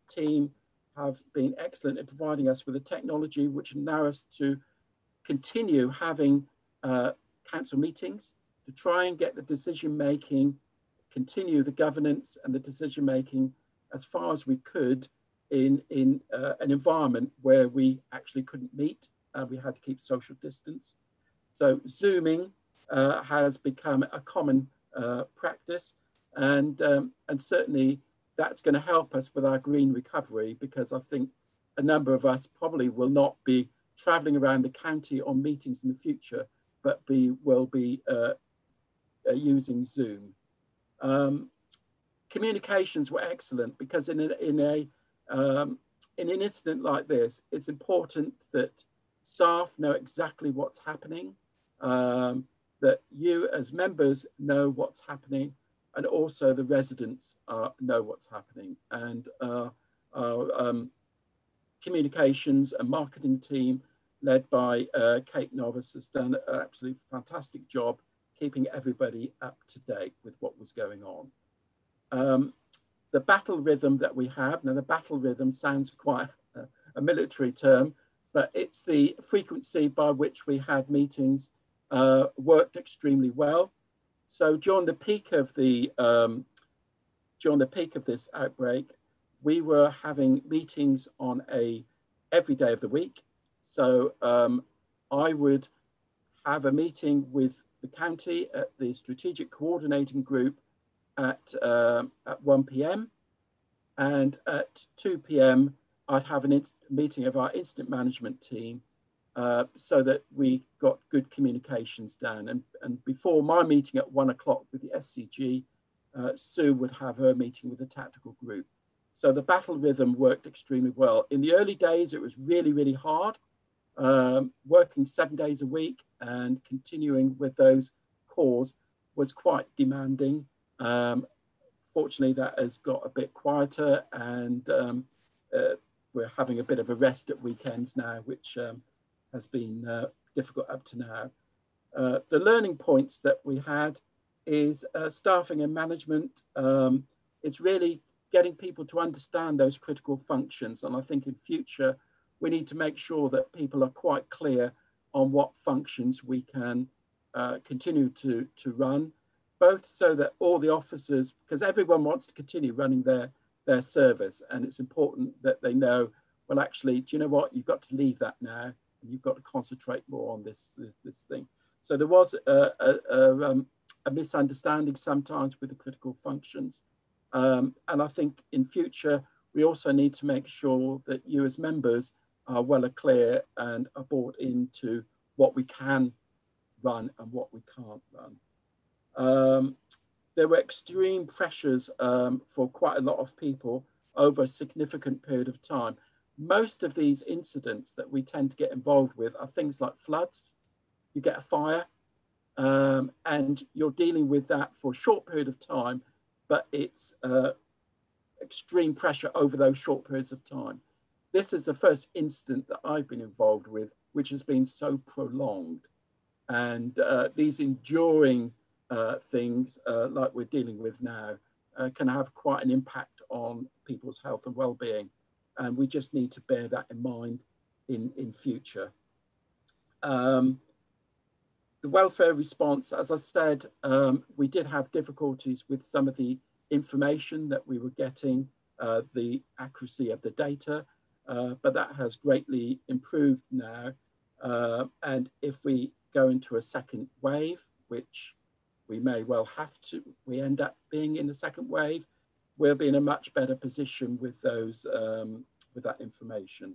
team have been excellent in providing us with the technology which allow us to continue having council meetings to try and get the decision making, continue the governance and the decision making as far as we could in an environment where we actually couldn't meet. We had to keep social distance. So Zooming has become a common practice, and certainly that's going to help us with our green recovery, because I think a number of us probably will not be traveling around the county on meetings in the future, but will be using Zoom. Communications were excellent, because in an incident like this, it's important that staff know exactly what's happening, that you as members know what's happening, and also the residents know what's happening. And our communications and marketing team, led by Kate Novice, has done an absolutely fantastic job keeping everybody up to date with what was going on. The battle rhythm that we have, now the battle rhythm sounds quite a military term, but it's the frequency by which we had meetings worked extremely well. So during the peak of this outbreak, we were having meetings on every day of the week. So I would have a meeting with the county at the strategic coordinating group at 1 p.m. and at 2 p.m. I'd have a meeting of our incident management team so that we got good communications down. And before my meeting at 1 o'clock with the SCG, Sue would have her meeting with the tactical group. So the battle rhythm worked extremely well. In the early days, it was really, really hard, working 7 days a week and continuing with those calls was quite demanding. Fortunately, that has got a bit quieter, and we're having a bit of a rest at weekends now, which has been difficult up to now. The learning points that we had is staffing and management. It's really getting people to understand those critical functions. And I think in future, we need to make sure that people are quite clear on what functions we can continue to run, both so that all the officers, because everyone wants to continue running their service, and it's important that they know, well, actually, do you know what, you've got to leave that now, and you've got to concentrate more on this thing. So there was a misunderstanding sometimes with the critical functions. And I think in future, we also need to make sure that you as members are well clear and are bought into what we can run and what we can't run. There were extreme pressures for quite a lot of people over a significant period of time. Most of these incidents that we tend to get involved with are things like floods. You get a fire and you're dealing with that for a short period of time, but it's extreme pressure over those short periods of time. This is the first incident that I've been involved with, which has been so prolonged. And these enduring things like we're dealing with now can have quite an impact on people's health and well-being. And we just need to bear that in mind in future. The welfare response, as I said, we did have difficulties with some of the information that we were getting, the accuracy of the data, but that has greatly improved now. And if we go into a second wave, which we may well have to, we end up being in a second wave, we'll be in a much better position with those, with that information.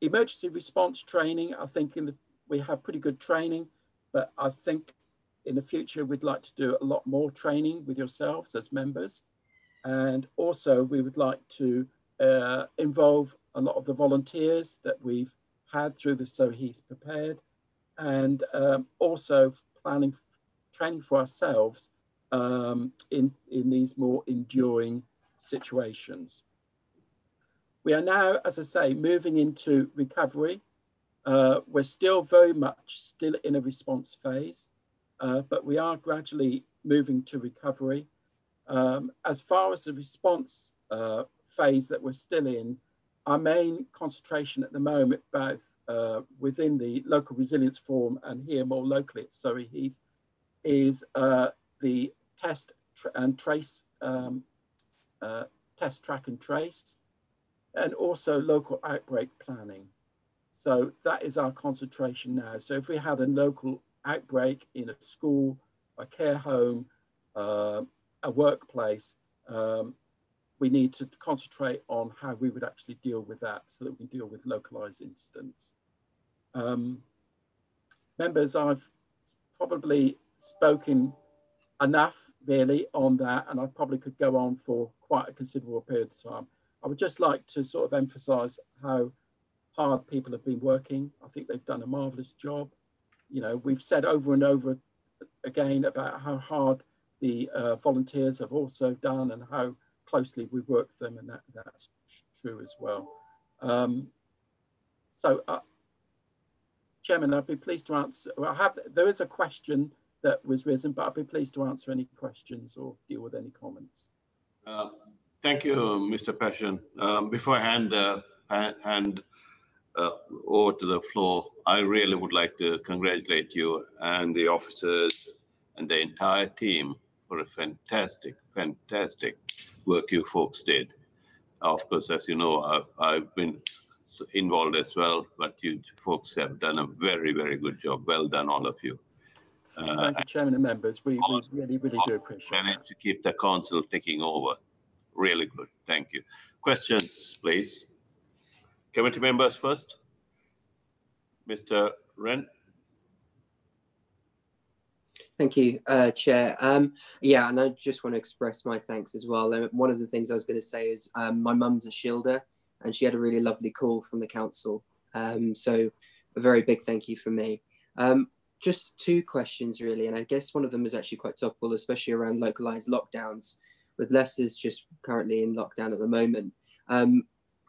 Emergency response training, I think we have pretty good training, but I think in the future, we'd like to do a lot more training with yourselves as members. And also we would like to involve a lot of the volunteers that we've had through the So Heath Prepared, and also training for ourselves in these more enduring situations. We are now, as I say, moving into recovery. We're still very much in a response phase, but we are gradually moving to recovery. As far as the response phase that we're still in, our main concentration at the moment, both within the Local Resilience Forum and here more locally at Surrey Heath, is the test, track and trace, and also local outbreak planning. So that is our concentration now. So if we had a local outbreak in a school, a care home, a workplace, we need to concentrate on how we would actually deal with that so that we can deal with localized incidents. Members, I've probably spoken enough really on that, and I probably could go on for quite a considerable period of time. I would just like to sort of emphasize how hard people have been working. I think they've done a marvelous job. You know, we've said over and over again about how hard the volunteers have also done and how closely we work with them, and that's true as well. Chairman, I'd be pleased to answer. There is a question that was risen, but I'd be pleased to answer any questions or deal with any comments. Thank you, Mr. Passion. Before I hand over to the floor, I really would like to congratulate you and the officers and the entire team for a fantastic work you folks did. Of course, as you know, I've been involved as well, but you folks have done a very, very good job. Well done, all of you. Thank you, Chairman and members. We really do appreciate it. Managed to keep the council ticking over. Really good. Thank you. Questions, please. Committee members first. Mr. Wren. Thank you, Chair. Yeah, and I just want to express my thanks as well. One of the things I was going to say is my mum's a shielder, and she had a really lovely call from the council. So a very big thank you from me. Just two questions really, and I guess one of them is actually quite topical, especially around localised lockdowns, with Leicester's just currently in lockdown at the moment.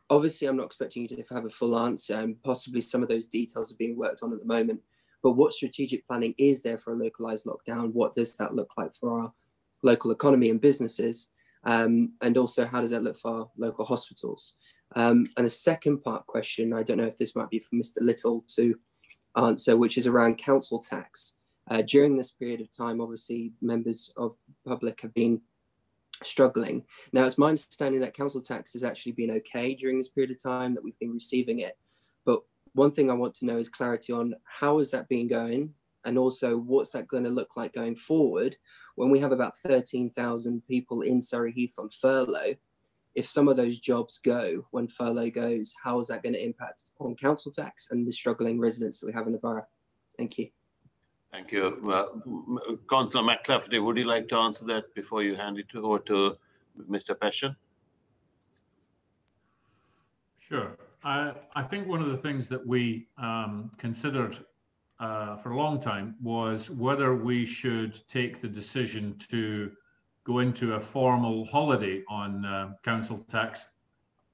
Obviously, I'm not expecting you to have a full answer, and possibly some of those details are being worked on at the moment. But what strategic planning is there for a localised lockdown? What does that look like for our local economy and businesses? And also, how does that look for our local hospitals? And a second part question, I don't know if this might be for Mr. Little to answer, which is around council tax. During this period of time, obviously, members of the public have been struggling. Now, it's my understanding that council tax has actually been okay during this period of time, that we've been receiving it. But one thing I want to know is clarity on how has that been going? And also, what's that going to look like going forward when we have about 13,000 people in Surrey Heath on furlough? If some of those jobs go when furlough goes, how is that going to impact on council tax and the struggling residents that we have in the borough? Thank you. Thank you. Councillor McClafferty, would you like to answer that before you hand it over to Mr. Passion? Sure. I think one of the things that we considered for a long time was whether we should take the decision to go into a formal holiday on council tax.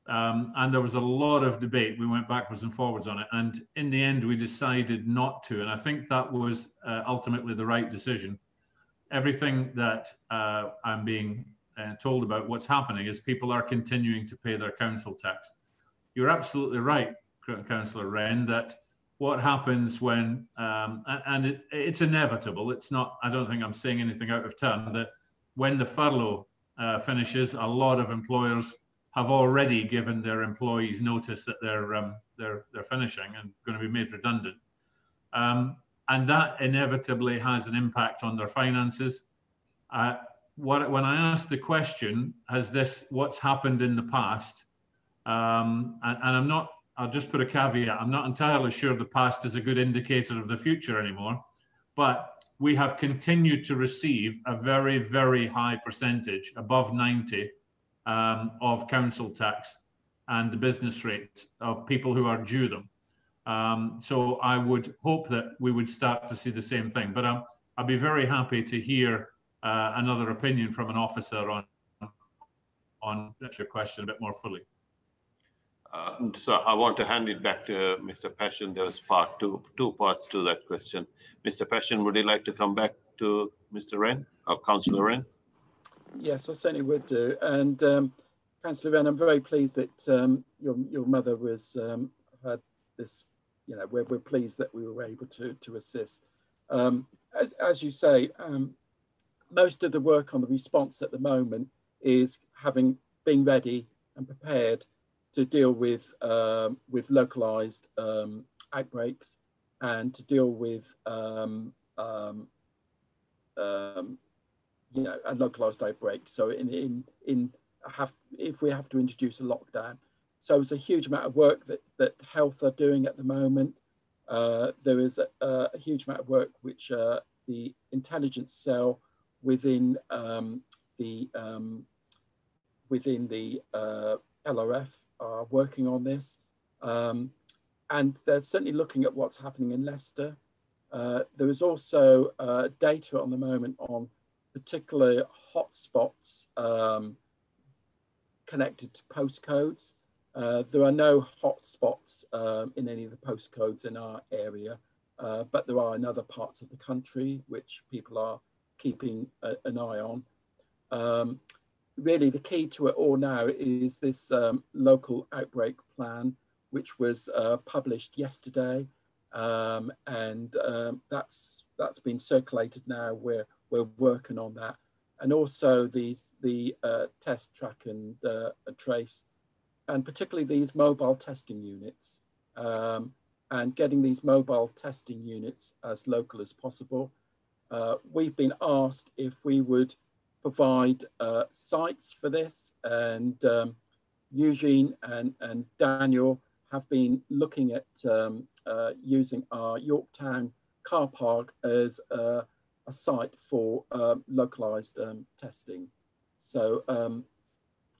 And there was a lot of debate. We went backwards and forwards on it. And in the end, we decided not to. And I think that was ultimately the right decision. Everything that I'm being told about what's happening is people are continuing to pay their council tax. You're absolutely right, Councillor Wren, that what happens when, and it's inevitable, it's not, I don't think I'm saying anything out of turn, that when the furlough finishes, a lot of employers have already given their employees notice that they're finishing and going to be made redundant. And that inevitably has an impact on their finances. When I asked the question, has this, what's happened in the past, and I'm not, I'll just put a caveat, I'm not entirely sure the past is a good indicator of the future anymore, but we have continued to receive a very, very high percentage, above 90, of council tax and the business rates of people who are due them. So I would hope that we would start to see the same thing, but I'd be very happy to hear another opinion from an officer on your question a bit more fully. So I want to hand it back to Mr. Passion. There was two parts to that question. Mr. Passion, would you like to come back to Mr. Wren or Councillor Wren? Yes, I certainly would do. And Councillor Wren, I'm very pleased that your mother was had this. You know, we're pleased that we were able to assist. As you say, most of the work on the response at the moment is being ready and prepared to deal with localized outbreaks and to deal with you know, a localized outbreak. So if we have to introduce a lockdown, so it's a huge amount of work that health are doing at the moment. There is a huge amount of work which the intelligence cell within the LRF are working on this, and they're certainly looking at what's happening in Leicester. There is also data on the moment on particular hotspots connected to postcodes. There are no hotspots in any of the postcodes in our area, but there are in other parts of the country which people are keeping an eye on. Really, the key to it all now is this local outbreak plan, which was published yesterday, and that's been circulated now. We're working on that, and also the test, track, and trace, and particularly these mobile testing units, and getting these mobile testing units as local as possible. We've been asked if we would provide sites for this, and Eugene and Daniel have been looking at using our Yorktown car park as a site for localized testing. So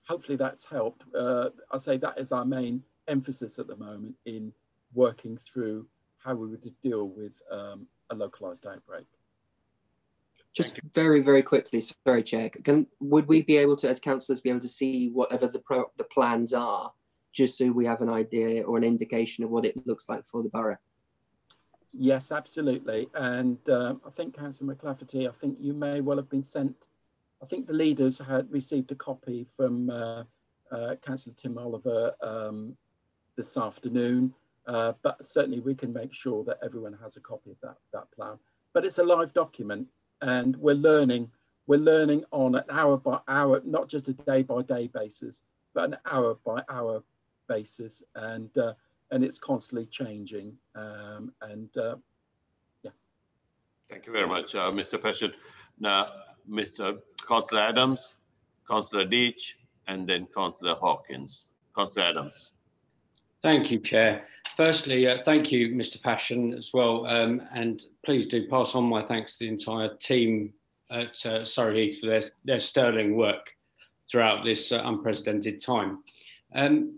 hopefully that's helped. I'll say that is our main emphasis at the moment in working through how we would deal with a localized outbreak. Just very, very quickly, sorry, Chair, would we be able to, as councillors, be able to see whatever the plans are, just so we have an idea or an indication of what it looks like for the borough? Yes, absolutely. And I think Councillor McClafferty, I think you may well have been sent, I think the leaders had received a copy from Councillor Tim Oliver this afternoon, but certainly we can make sure that everyone has a copy of that plan. But it's a live document, and we're learning on an hour by hour, not just a day by day basis, but an hour by hour basis, and it's constantly changing. Yeah. Thank you very much, Mr. President. Now, Mr. Councillor Adams, Councillor Deach, and then Councillor Hawkins. Councillor Adams. Thank you, Chair. Firstly, thank you, Mr. Passion, as well, and please do pass on my thanks to the entire team at Surrey Heath for their sterling work throughout this unprecedented time.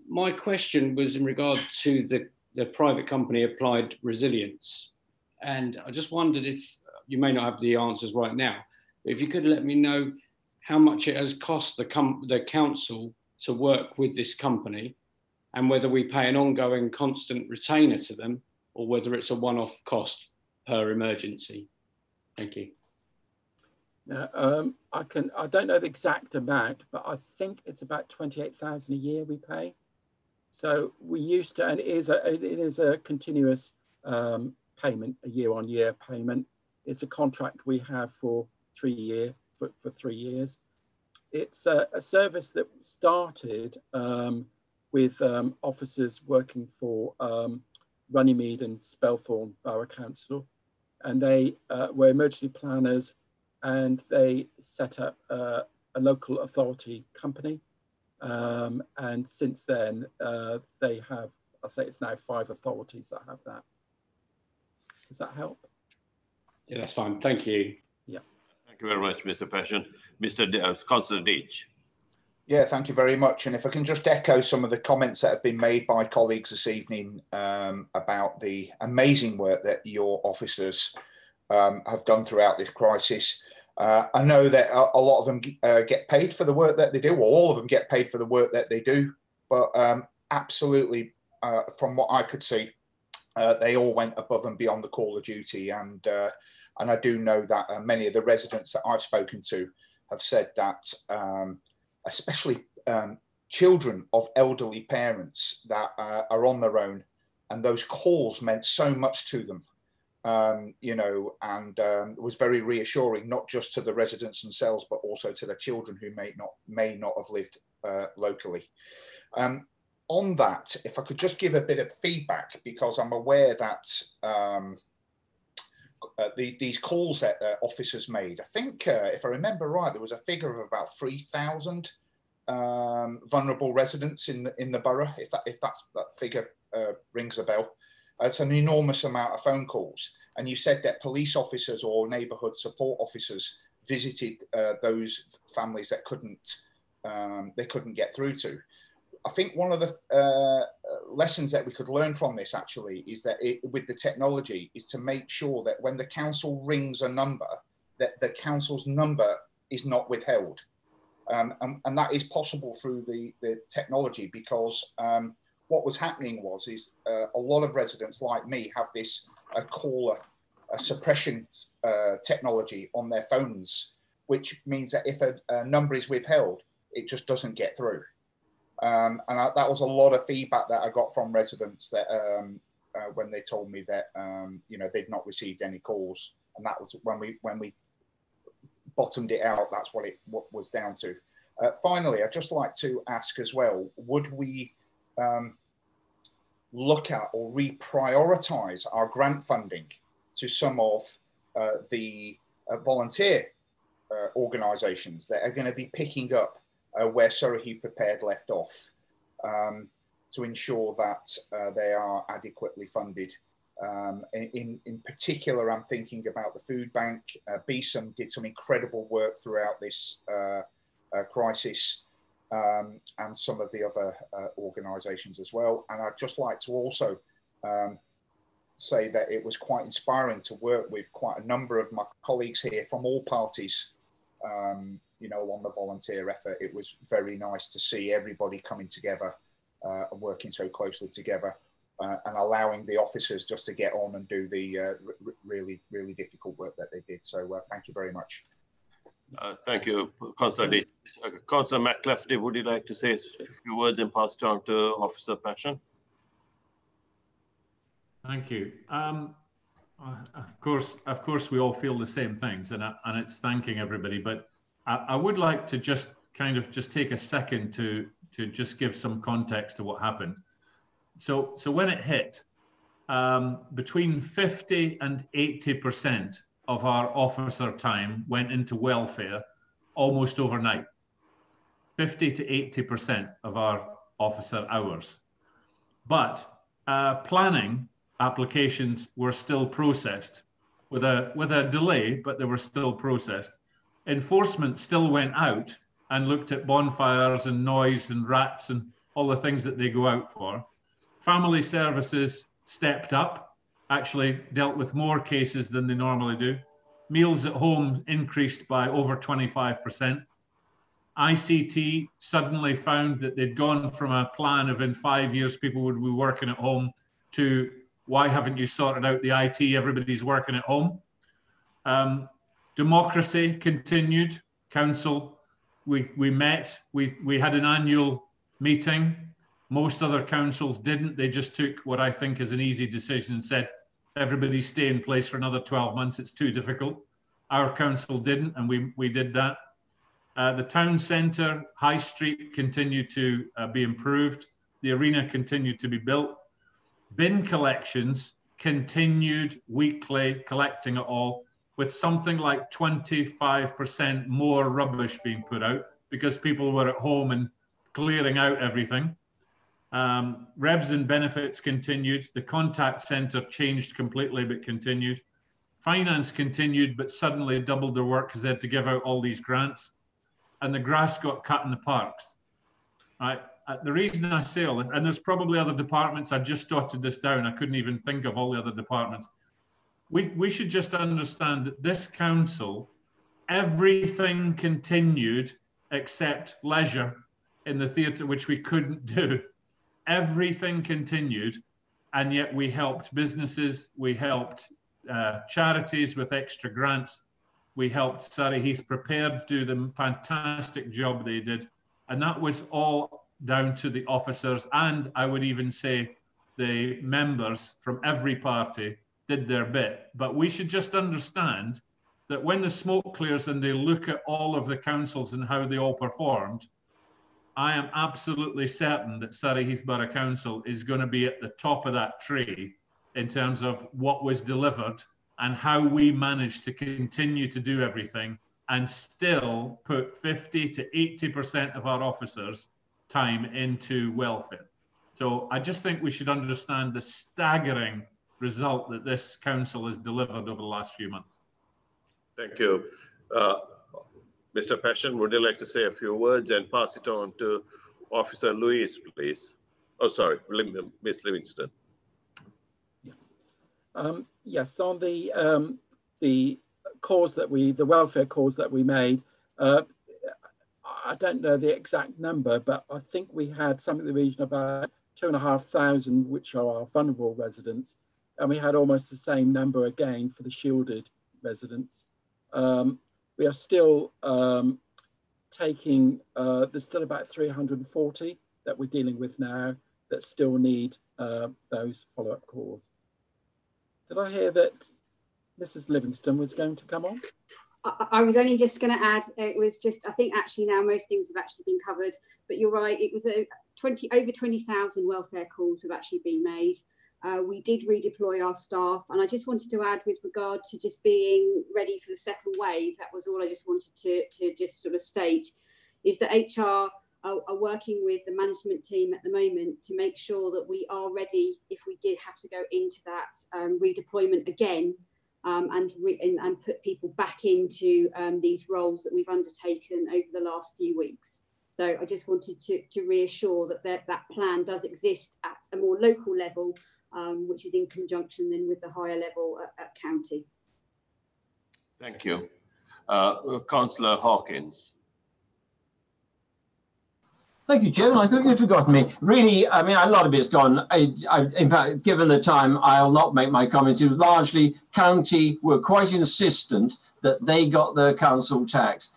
My question was in regard to the private company Applied Resilience, and I just wondered if you may not have the answers right now, but if you could let me know how much it has cost the council to work with this company, and whether we pay an ongoing constant retainer to them, or whether it's a one-off cost per emergency. Thank you. Now, I don't know the exact amount, but I think it's about 28,000 a year we pay. So we used to, and it is a continuous payment, a year-on-year payment. It's a contract we have for 3 years. It's a service that started with officers working for Runnymede and Spelthorne Borough Council, and they were emergency planners, and they set up a local authority company, and since then they have, I'll say it's now 5 authorities that have that. Does that help? Yeah, that's fine. Thank you. Yeah. Thank you very much, Mr. Passion. Councillor Deach. Yeah, thank you very much. And if I can just echo some of the comments that have been made by colleagues this evening about the amazing work that your officers have done throughout this crisis. I know that a lot of them get paid for the work that they do, or all of them get paid for the work that they do, but absolutely, from what I could see, they all went above and beyond the call of duty. And I do know that many of the residents that I've spoken to have said that especially children of elderly parents that are on their own, and those calls meant so much to them, you know, and it was very reassuring, not just to the residents themselves, but also to the children who may not have lived locally. On that, if I could just give a bit of feedback, because I'm aware that these calls that officers made, I think, if I remember right, there was a figure of about 3,000 vulnerable residents in the borough, if that figure rings a bell. It's an enormous amount of phone calls. And you said that police officers or neighbourhood support officers visited those families that they couldn't get through to. I think one of the lessons that we could learn from this actually is that with the technology is to make sure that when the council rings a number, that the council's number is not withheld. And that is possible through the technology, because what was happening is a lot of residents like me have this a suppression technology on their phones, which means that if a number is withheld, it just doesn't get through. And that was a lot of feedback that I got from residents that when they told me that you know, they'd not received any calls, and that was when we bottomed it out. That's what was down to. Finally, I'd just like to ask as well: would we look at or reprioritize our grant funding to some of the volunteer organisations that are going to be picking up where Surrey Heath Prepared left off, to ensure that they are adequately funded? In particular, I'm thinking about the food bank. BSOM did some incredible work throughout this crisis, and some of the other organisations as well. And I'd just like to also say that it was quite inspiring to work with quite a number of my colleagues here from all parties, you know, on the volunteer effort. It was very nice to see everybody coming together and working so closely together, and allowing the officers just to get on and do the really, really difficult work that they did. So thank you very much. Thank you, Councillor D. Councillor McClafferty, would you like to say a few words and pass it on to Officer Passion? Thank you. Of course, we all feel the same things, and it's thanking everybody. But I would like to just take a second to just give some context to what happened. So when it hit, between 50 and 80% of our officer time went into welfare almost overnight. 50 to 80% of our officer hours. But planning applications were still processed with a delay, but they were still processed. Enforcement still went out and looked at bonfires and noise and rats and all the things that they go out for. Family services stepped up, actually dealt with more cases than they normally do. Meals at home increased by over 25%. ICT suddenly found that they'd gone from a plan of in 5 years people would be working at home to why haven't you sorted out the IT? Everybody's working at home. Democracy continued. Council, we met, we had an annual meeting. Most other councils didn't. They just took what I think is an easy decision and said, everybody stay in place for another 12 months. It's too difficult. Our council didn't, and we did that. The town centre, High Street continued to be improved. The arena continued to be built. Bin collections continued weekly, collecting it all, with something like 25% more rubbish being put out because people were at home and clearing out everything. Revs and benefits continued. The contact centre changed completely, but continued. Finance continued, but suddenly doubled their work because they had to give out all these grants. And the grass got cut in the parks. Right? The reason I say all this, and there's probably other departments, I just jotted this down, I couldn't even think of all the other departments. We should just understand that this council, everything continued except leisure in the theatre, which we couldn't do. Everything continued, and yet we helped businesses, we helped charities with extra grants, we helped Surrey Heath Prepared do the fantastic job they did, and that was all down to the officers, and I would even say the members from every party did their bit. But we should just understand that when the smoke clears and they look at all of the councils and how they all performed, I am absolutely certain that Surrey Heath Borough Council is going to be at the top of that tree in terms of what was delivered and how we managed to continue to do everything and still put 50 to 80% of our officers' time into welfare. So I just think we should understand the staggering result that this council has delivered over the last few months. Thank you. Mr. Passion, would you like to say a few words and pass it on to Officer Louise, please? Oh, sorry, Ms. Livingston. Yes, on the cause that the welfare cause that we made, I don't know the exact number, but I think we had something in the region about 2,500, which are our vulnerable residents, and we had almost the same number again for the shielded residents. We are still taking, there's still about 340 that we're dealing with now that still need those follow-up calls. Did I hear that Mrs. Livingston was going to come on? I was only just going to add, it was just, I think actually now most things have actually been covered, but you're right, it was over 20,000 welfare calls have actually been made. We did redeploy our staff, and I just wanted to add with regard to just being ready for the second wave, that was all I just wanted to just sort of state, is that HR are working with the management team at the moment to make sure that we are ready if we did have to go into that redeployment again, and put people back into these roles that we've undertaken over the last few weeks. So I just wanted to reassure that that plan does exist at a more local level, which is in conjunction then with the higher level at county. Thank you. Councillor Hawkins. Thank you, Chairman. I thought you'd forgotten me. Really, I mean, a lot of it's gone. In fact, given the time, I'll not make my comments. It was largely county were quite insistent that they got their council tax.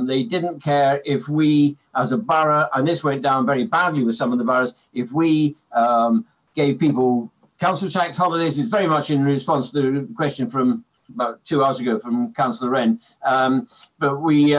They didn't care if we, as a borough, and this went down very badly with some of the boroughs, if we gave people council tax holidays. It's very much in response to the question from about 2 hours ago from Councillor Wren. But we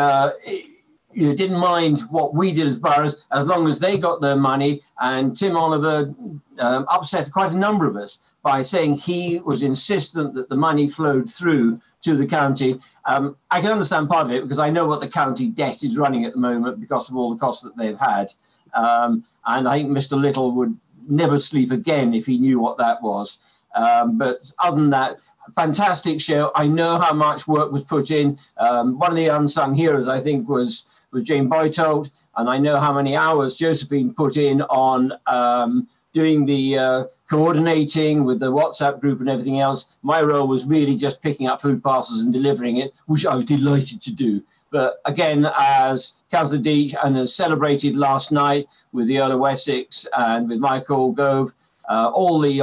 didn't mind what we did as boroughs as long as they got their money. And Tim Oliver upset quite a number of us by saying he was insistent that the money flowed through to the county. I can understand part of it because I know what the county debt is running at the moment because of all the costs that they've had. And I think Mr. Little would never sleep again if he knew what that was. But other than that, fantastic show. I know how much work was put in. One of the unsung heroes, I think, was Jane Boytold, and I know how many hours Josephine put in on doing the coordinating with the WhatsApp group and everything else. My role was really just picking up food parcels and delivering it, which I was delighted to do. But again, as Councillor Deach and as celebrated last night with the Earl of Wessex and with Michael Gove, all the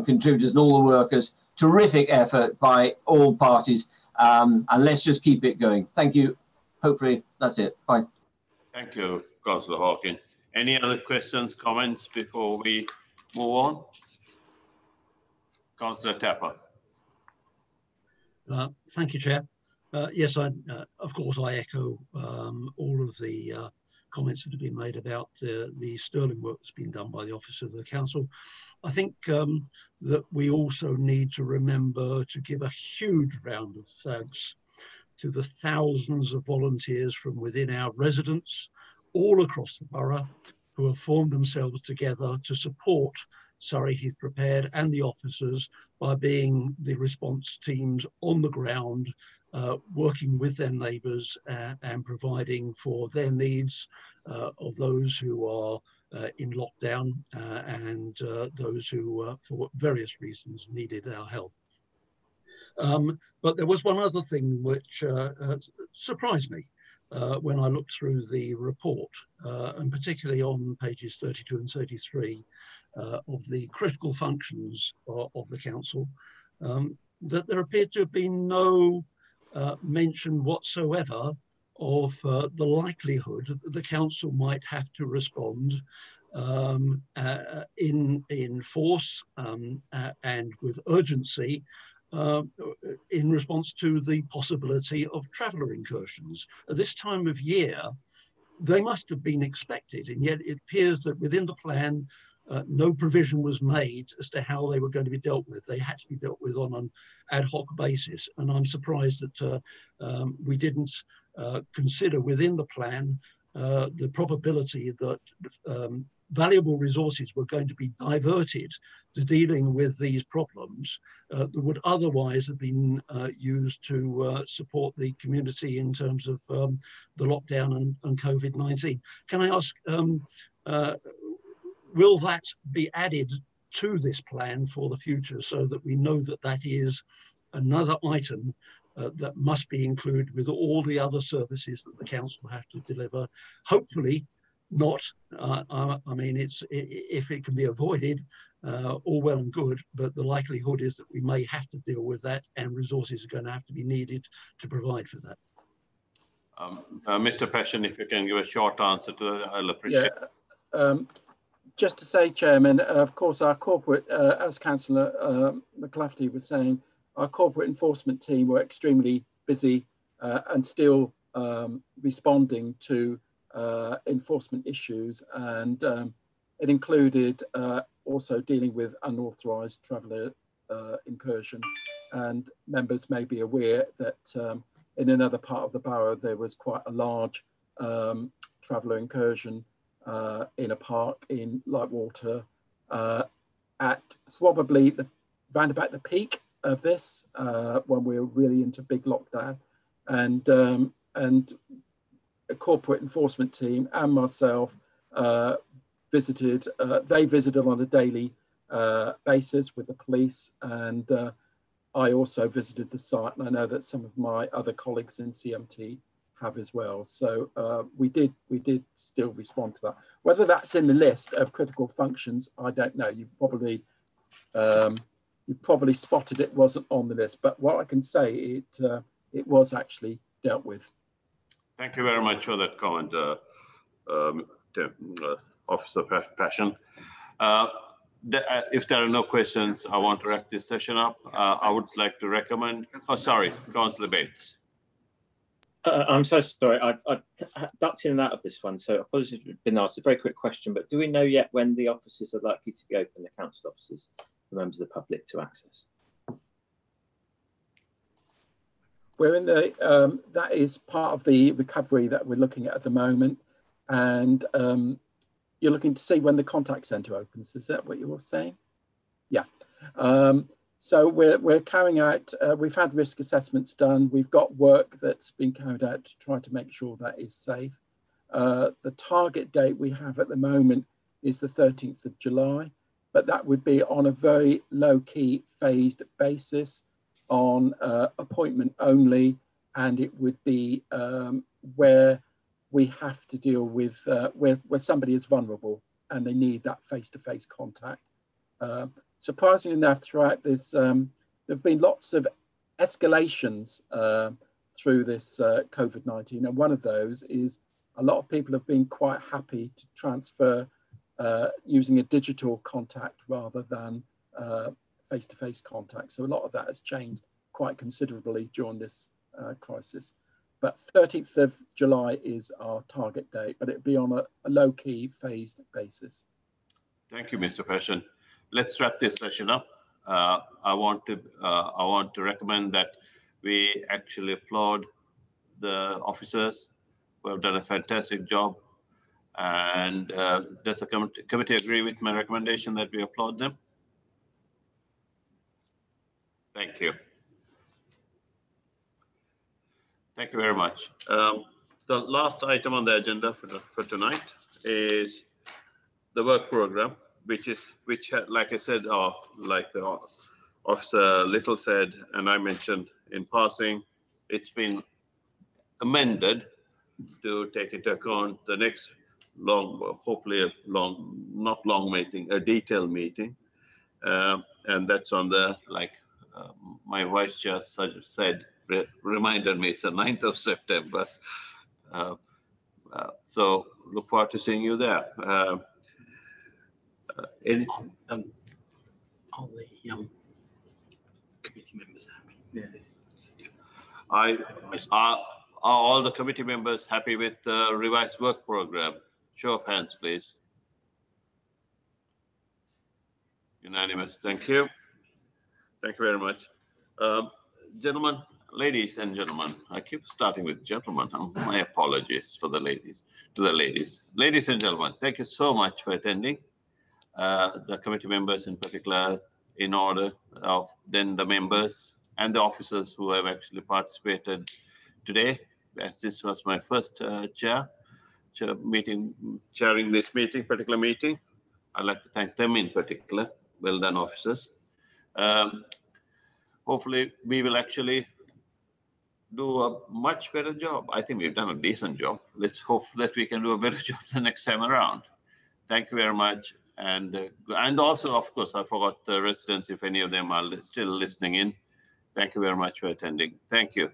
contributors and all the workers, terrific effort by all parties. And let's just keep it going. Thank you. Hopefully that's it. Bye. Thank you, Councillor Hawkins. Any other questions, comments before we move on? Councillor Tapper. Thank you, Chair. Yes, of course, I echo all of the comments that have been made about the sterling work that's been done by the Office of the Council. I think that we also need to remember to give a huge round of thanks to the thousands of volunteers from within our residents all across the borough who have formed themselves together to support Surrey Heath Prepared and the officers by being the response teams on the ground, working with their neighbours and providing for their needs of those who are in lockdown and those who, for various reasons, needed our help. But there was one other thing which surprised me when I looked through the report, and particularly on pages 32 and 33 of the critical functions of the council, that there appeared to have been no mention whatsoever of the likelihood that the council might have to respond in force and with urgency in response to the possibility of traveller incursions. At this time of year, they must have been expected, and yet it appears that within the plan, no provision was made as to how they were going to be dealt with. They had to be dealt with on an ad hoc basis, and I'm surprised that we didn't consider within the plan the probability that valuable resources were going to be diverted to dealing with these problems that would otherwise have been used to support the community in terms of the lockdown and COVID-19. Can I ask, will that be added to this plan for the future so that we know that that is another item that must be included with all the other services that the council have to deliver? Hopefully not. I mean, if it can be avoided, all well and good, but the likelihood is that we may have to deal with that, and resources are going to have to be needed to provide for that. Mr. Passion, if you can give a short answer to that, I'll appreciate it. Just to say, Chairman, of course, our corporate, as Councillor McClafferty was saying, our corporate enforcement team were extremely busy and still responding to enforcement issues, and it included also dealing with unauthorised traveller incursion. And members may be aware that in another part of the borough there was quite a large traveller incursion in a park in Lightwater at probably round about the peak of this when we were really into big lockdown, and a corporate enforcement team and myself visited. They visited on a daily basis with the police, and I also visited the site, and I know that some of my other colleagues in CMT have as well. So we did still respond to that. Whether that's in the list of critical functions, I don't know. You probably spotted it wasn't on the list, but what I can say, it was actually dealt with. Thank you very much for that comment, Officer Passion. If there are no questions, I want to wrap this session up. I would like to recommend, oh, sorry, Councillor Bates. I'm so sorry, I've ducked in and out of this one, so apologies if it's been asked. A very quick question, but do we know yet when the offices are likely to be open, the council offices, for members of the public to access? We're in the, that is part of the recovery that we're looking at the moment. And you're looking to see when the contact centre opens. Is that what you were saying? Yeah. So we're carrying out, we've had risk assessments done. We've got work that's been carried out to try to make sure that is safe. The target date we have at the moment is the 13th of July, but that would be on a very low-key phased basis on appointment only, and it would be where we have to deal with where somebody is vulnerable and they need that face-to-face contact. Surprisingly enough, throughout this, there have been lots of escalations through this COVID-19, and one of those is a lot of people have been quite happy to transfer using a digital contact rather than face-to-face contact. So a lot of that has changed quite considerably during this crisis. But 13th of July is our target date, but it'll be on a low-key phased basis. Thank you, Mr. Passion. Let's wrap this session up. I want to recommend that we actually applaud the officers who have done a fantastic job. And does the committee agree with my recommendation that we applaud them? Thank you. Thank you very much. The last item on the agenda for tonight is the work program, which like I said, like Officer Little said, and I mentioned in passing, it's been amended to take into account the next hopefully not long meeting, a detailed meeting. And that's on the, my vice chair said, reminded me it's the 9th of September. So look forward to seeing you there. Are the committee members happy? Yeah. Are all the committee members happy with the revised work program? Show of hands, please. Unanimous. Thank you. Thank you very much. Gentlemen, ladies and gentlemen, I keep starting with gentlemen. My apologies for the ladies, to the ladies. Ladies and gentlemen, thank you so much for attending. The committee members in particular, in order of then the members and the officers who have actually participated today, as this was my first chairing this particular meeting. I'd like to thank them in particular. Well done, officers. Hopefully we will actually do a much better job. I think we've done a decent job. Let's hope that we can do a better job the next time around. Thank you very much. And also, of course, I forgot the residents, if any of them are still listening in. Thank you very much for attending. Thank you.